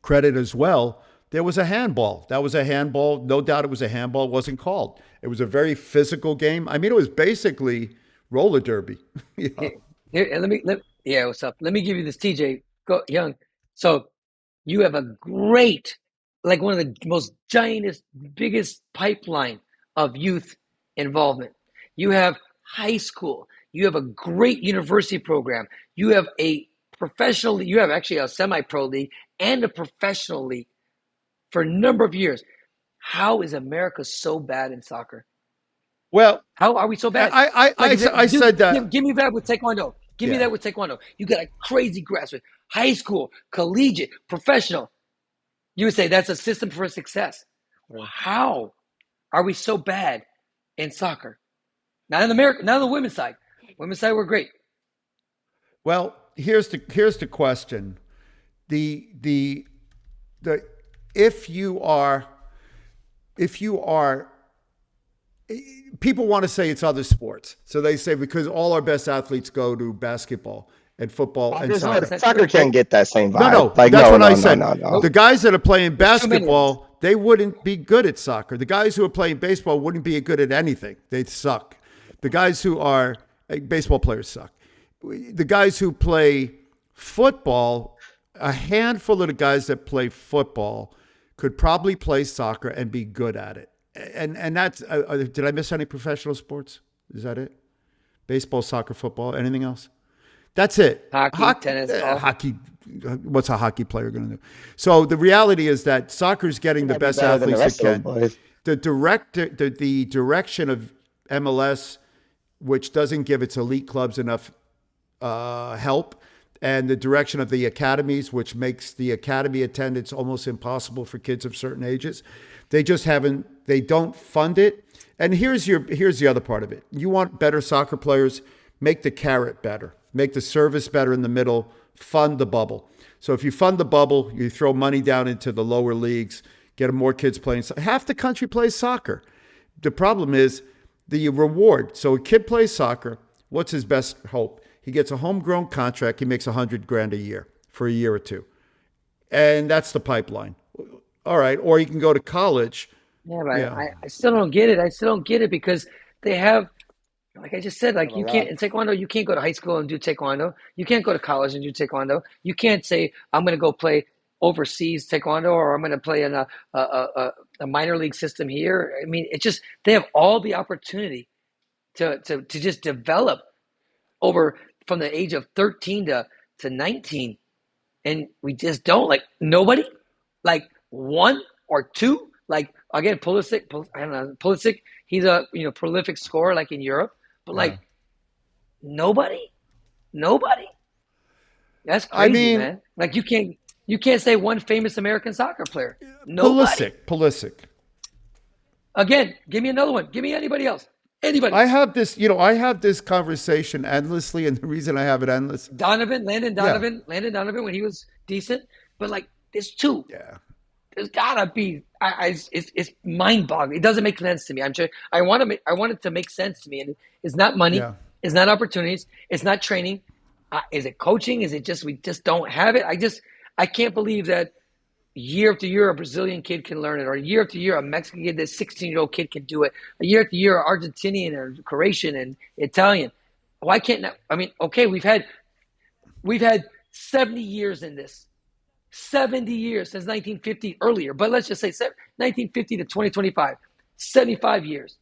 credit as well, there was a handball. That was a handball. No doubt it was a handball. It wasn't called. It was a very physical game. I mean, it was basically roller derby. Here, what's up? Let me give you this, TJ. Go, Young. So you have a great, like one of the most giantest, biggest pipeline of youth involvement. You have high school. You have a great university program. You have a professional. You have actually a semi-pro league and a professional league for a number of years. How is America so bad in soccer? Well, how are we so bad? I said that. Give me that with Taekwondo. Give me that with Taekwondo. You got a crazy grassroots, high school, collegiate, professional. You would say that's a system for success. How are we so bad in soccer? Not in America, not on the women's side. Women's side, we're great. Well, here's the question. If you are, people want to say it's other sports. So they say because all our best athletes go to basketball and football and soccer. Soccer can't get that same vibe. No, that's what I said. The guys that are playing basketball, they wouldn't be good at soccer. The guys who are playing baseball wouldn't be good at anything. They'd suck. The guys who are baseball players suck. The guys who play football, a handful of the guys that play football could probably play soccer and be good at it. And that's, did I miss any professional sports? Is that it? Baseball, soccer, football, anything else? That's it. Hockey, tennis, hockey. What's a hockey player going to do? So the reality is that soccer's getting the best athletes it can. The direction of MLS, which doesn't give its elite clubs enough help, and the direction of the academies, which makes the academy attendance almost impossible for kids of certain ages. They just haven't. They don't fund it. And here's the other part of it. You want better soccer players, make the carrot better, make the service better in the middle, fund the bubble. So if you fund the bubble, you throw money down into the lower leagues, get more kids playing. Half the country plays soccer. The problem is the reward. So a kid plays soccer. What's his best hope? He gets a homegrown contract. He makes $100,000 a year for a year or two. And that's the pipeline. All right. Or you can go to college. Yeah, but I still don't get it. I still don't get it because they have, like I just said, like you can't, in Taekwondo, you can't go to high school and do Taekwondo. You can't go to college and do Taekwondo. You can't say, I'm going to go play overseas Taekwondo or I'm going to play in a minor league system here. I mean, it's just, they have all the opportunity to just develop over from the age of 13 to 19. And we just don't, like nobody, like one or two, like again, Pulisic, I don't know, Pulisic, he's a prolific scorer like in Europe, but like nobody. That's crazy, man. Like you can't say one famous American soccer player. Nobody. Pulisic. Again, give me another one. Give me anybody else. Anybody. I have this conversation endlessly, and the reason I have it endless. Landon Donovan when he was decent, but like there's two. Yeah. There's gotta be. It's mind-boggling. It doesn't make sense to me. I want it to make sense to me, and it's not money. Yeah. It's not opportunities. It's not training. Is it coaching? Is it just we just don't have it? I can't believe that year after year a Brazilian kid can learn it, or year after year a Mexican kid, this 16-year-old kid can do it. A year after year, Argentinian and Croatian and Italian. Why can't? I mean, okay, we've had 70 years in this. 70 years since 1950 earlier, but let's just say 1950 to 2025, 75 years.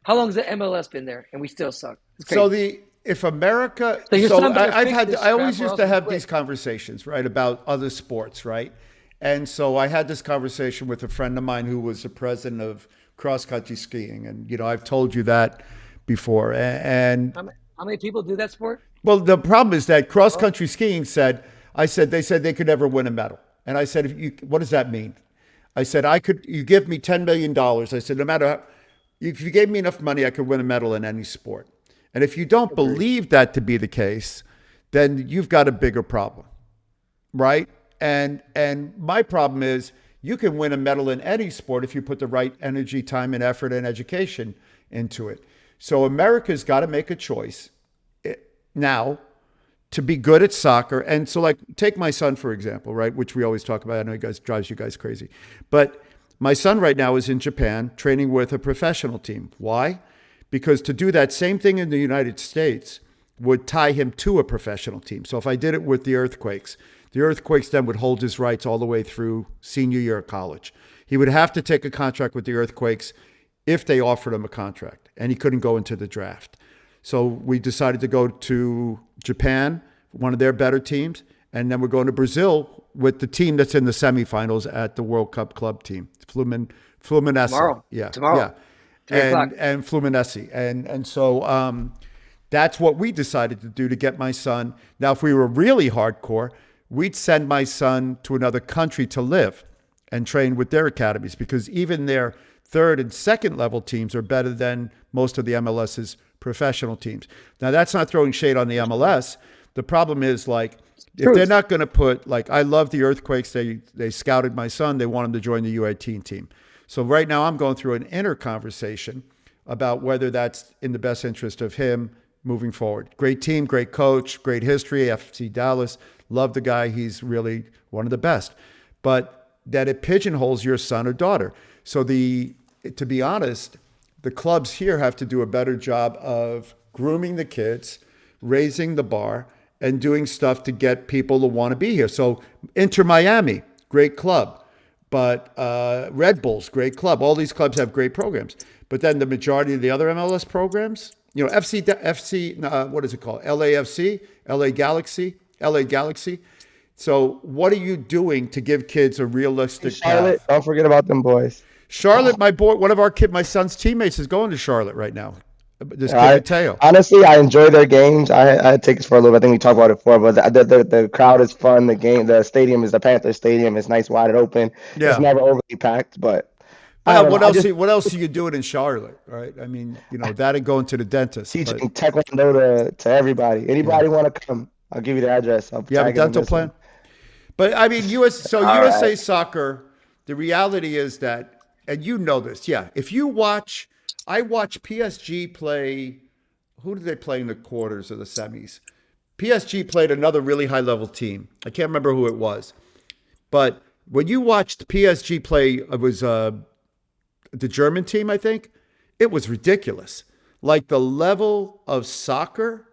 How long has the MLS been there and we still suck? So if America, I always used to have these conversations, right, about other sports, right? And so I had this conversation with a friend of mine who was the president of cross-country skiing. And, I've told you that before. And how many people do that sport? Well, the problem is that cross-country skiing they said they could never win a medal. And I said, what does that mean? I said, you give me $10 million. I said, no matter if you gave me enough money, I could win a medal in any sport. And if you don't believe that to be the case, then you've got a bigger problem, right? And my problem is you can win a medal in any sport if you put the right energy, time, and effort and education into it. So America's got to make a choice now to be good at soccer. And so like take my son, for example, right, which we always talk about. I know drives you guys crazy. But my son right now is in Japan training with a professional team. Why? Because to do that same thing in the United States would tie him to a professional team. So if I did it with the Earthquakes then would hold his rights all the way through senior year of college. He would have to take a contract with the Earthquakes if they offered him a contract, and he couldn't go into the draft. So we decided to go to Japan, one of their better teams, and then we're going to Brazil with the team that's in the semifinals at the World Cup club team, Fluminense. Tomorrow. Yeah. 3:00. And Fluminense. And so that's what we decided to do to get my son. Now, if we were really hardcore, we'd send my son to another country to live and train with their academies, because even their third and second level teams are better than most of the MLS's professional teams. Now, that's not throwing shade on the MLS. The problem is, like, if they're not going to put, like, I love the Earthquakes. They scouted my son. They want him to join the U18 team. So right now I'm going through an inner conversation about whether that's in the best interest of him moving forward. Great team, great coach, great history, FC Dallas. Love the guy. He's really one of the best. But that it pigeonholes your son or daughter. So to be honest, the clubs here have to do a better job of grooming the kids, raising the bar, and doing stuff to get people to want to be here. So Inter Miami, great club. But Red Bulls, great club. All these clubs have great programs. But then the majority of the other MLS programs, what is it called? LAFC, LA Galaxy. So what are you doing to give kids a realistic Charlotte, path? don't forget about them boys. Charlotte, my son's teammates is going to Charlotte right now. This kid Mateo. Honestly, I enjoy their games. I had tickets for a little bit. I think we talked about it before, but the crowd is fun. The stadium is the Panther Stadium. It's nice, wide open. Yeah. It's never overly packed, but what else are you doing in Charlotte, right? I mean, that and going to the dentist. Teaching Taekwondo to everybody. Anybody want to come, I'll give you the address. You have a dental plan? But I mean, All USA right. Soccer, the reality is that, and you know this, yeah. If you watch, I watch PSG play. Who did they play in the quarters or the semis? PSG played another really high level team. I can't remember who it was, but when you watched PSG play, it was the German team, I think. It was ridiculous. Like the level of soccer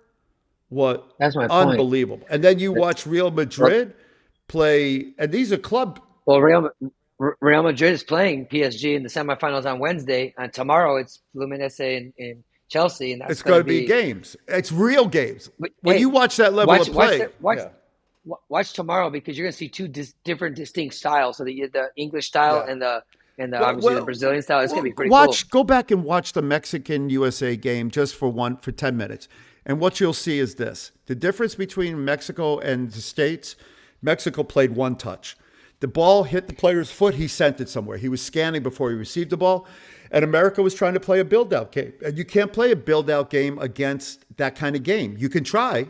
was That's my point. unbelievable. And then you watch Real Well, Madrid play, and these are club. well, Real Madrid is playing PSG in the semifinals on Wednesday, and tomorrow it's Fluminense in Chelsea, and that's It's going going to to be be. games. It's real games. But, When hey, you watch that level of play, yeah, watch tomorrow because you're going to see two different distinct styles. So the English style yeah. and Well, obviously the well, Brazilian style. It's going to well, be pretty cool. go back and watch the Mexican USA game just for 10 minutes. And what you'll see is this. The difference between Mexico and the States, Mexico played one touch. The ball hit the player's foot, he sent it somewhere. He was scanning before he received the ball. And America was trying to play a build-out game. And you can't play a build-out game against that kind of game. You can try,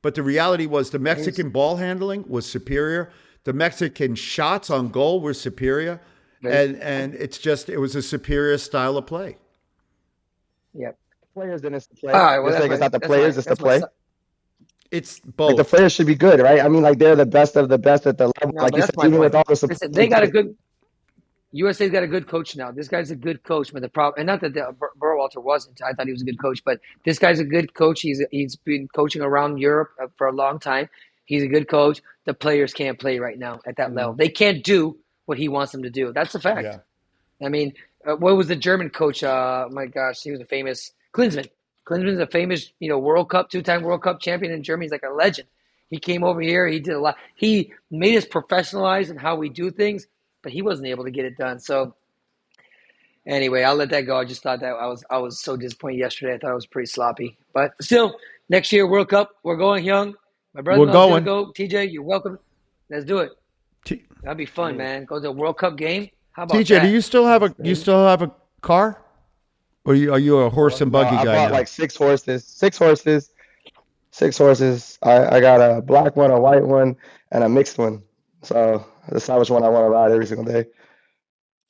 but the reality was the Mexican ball handling was superior. The Mexican shots on goal were superior. And it was a superior style of play. Yep. Players, then it's the play. All right. Well, You're saying it's not the players, it's the play. It's Like the both. players should be good, right? I mean, like they're the best of the best at the level. No, Like but you that's said, my even point. with all the support. Listen, they got a good USA's got a good coach now. This guy's a good coach, but the problem, and not that Burwalter wasn't. I thought he was a good coach, but this guy's a good coach. He's been coaching around Europe for a long time. He's a good coach. The players can't play right now at that level. They can't do what he wants them to do. That's a fact. Yeah. I mean, what was the German coach? My gosh, he was a famous Klinsmann. Klinsmann's a famous, World Cup, two-time World Cup champion in Germany. He's like a legend. He came over here. He did a lot. He made us professionalize in how we do things, but he wasn't able to get it done. So anyway, I'll let that go. I just thought that I was so disappointed yesterday. I thought it was pretty sloppy. But still, next year World Cup, we're going young. My We're brother-in-law's gonna going. go. TJ, you're welcome. Let's do it. T- That'd be fun, man. Go to a World Cup game. How about TJ, that? do you still have a car? Or are you a horse and No, buggy I guy bought now? like 6 horses. 6 horses. I got a black one, a white one, and a mixed one. So I decide which one I want to ride every single day.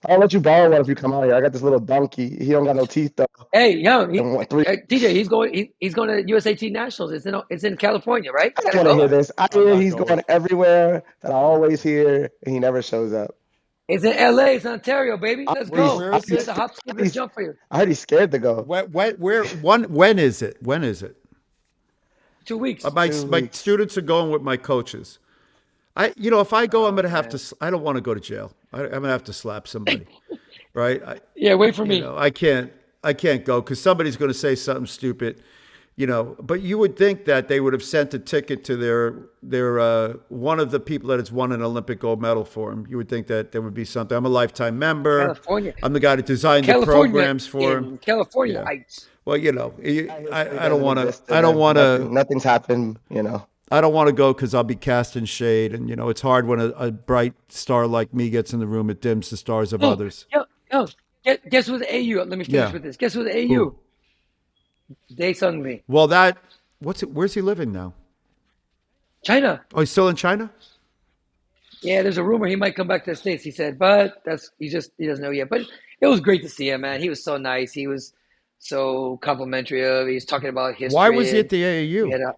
I'll let you borrow one if you come out here. I got this little donkey. He don't got no teeth though. Hey, young And three. TJ, he's going to USAT Nationals. It's in California, right? I Gotta don't want to hear go. this. I I'm hear not he's going. going everywhere that I always hear, and he never shows up. It's in LA. It's Ontario, baby. I Let's heard he's, go. Where I is heard he's, It's a it? hop, skip, and a jump for you. I heard he's scared to go. When is it? When is it? 2 weeks. My 2 my weeks. students are going with my coaches. If I go, I'm going to have Man. to. I don't want to go to jail. I'm going to have to slap somebody, right? Yeah, wait for me. I can't go because somebody's going to say something stupid, But you would think that they would have sent a ticket to their one of the people that has won an Olympic gold medal for him. You would think that there would be something. I'm a lifetime member. California. I'm the guy that designed the California programs for him. in California Yeah. Heights. Well, I don't want to. Exist, I don't want to. Nothing's happened. I don't want to go because I'll be casting shade, and it's hard when a bright star like me gets in the room. It dims the stars of others. Yo, guess who's the AU? Let me finish Yeah. with this. Guess who's the AU? Who? Dae Sung Mi. Well, where's he living now? China. Oh, he's still in China? Yeah, there's a rumor he might come back to the States. He said, but he doesn't know yet. But it was great to see him, man. He was so nice. He was so complimentary of. He was talking about history. Why was he at and the AAU?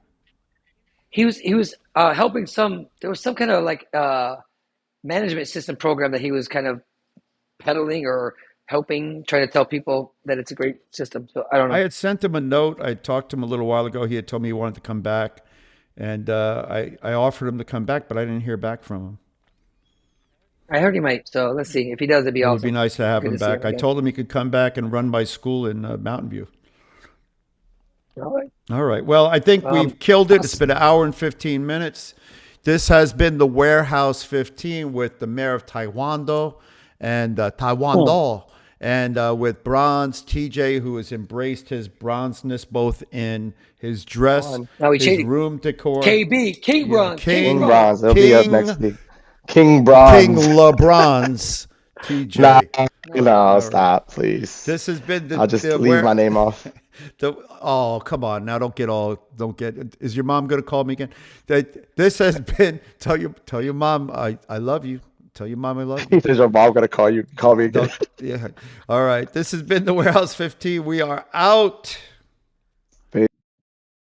he was helping there was some kind of like management system program that he was kind of peddling or helping, trying to tell people that it's a great system. So I don't know. I had sent him a note. I talked to him a little while ago. He had told me he wanted to come back, and I offered him to come back, but I didn't hear back from him. I heard he might. So let's see. If he does, it'd be It awesome. would be nice to have Good him to see back. I again. told him he could come back and run my school in Mountain View. All right. All right. Well, I think we've killed it. It's been an hour and 15 minutes. This has been the Warehouse 15 with the Mayor of Taekwondo and Taekwondo, and with Bronze TJ, who has embraced his bronzeness both in his dress, Now we his cheating. room decor, KB, King Bronze, King King Bronze. They'll be up King- next week. King Bronze. King LeBron's TJ. Nah, No, stop, please. This has been I'll just leave my name off. Oh, come on now! Don't get. Is your mom going to call me again? This has been. Tell your mom I love you. Tell your mom I love you. Is your mom going to call you? Call me again. Yeah. All right. This has been the Warehouse 15. We are out.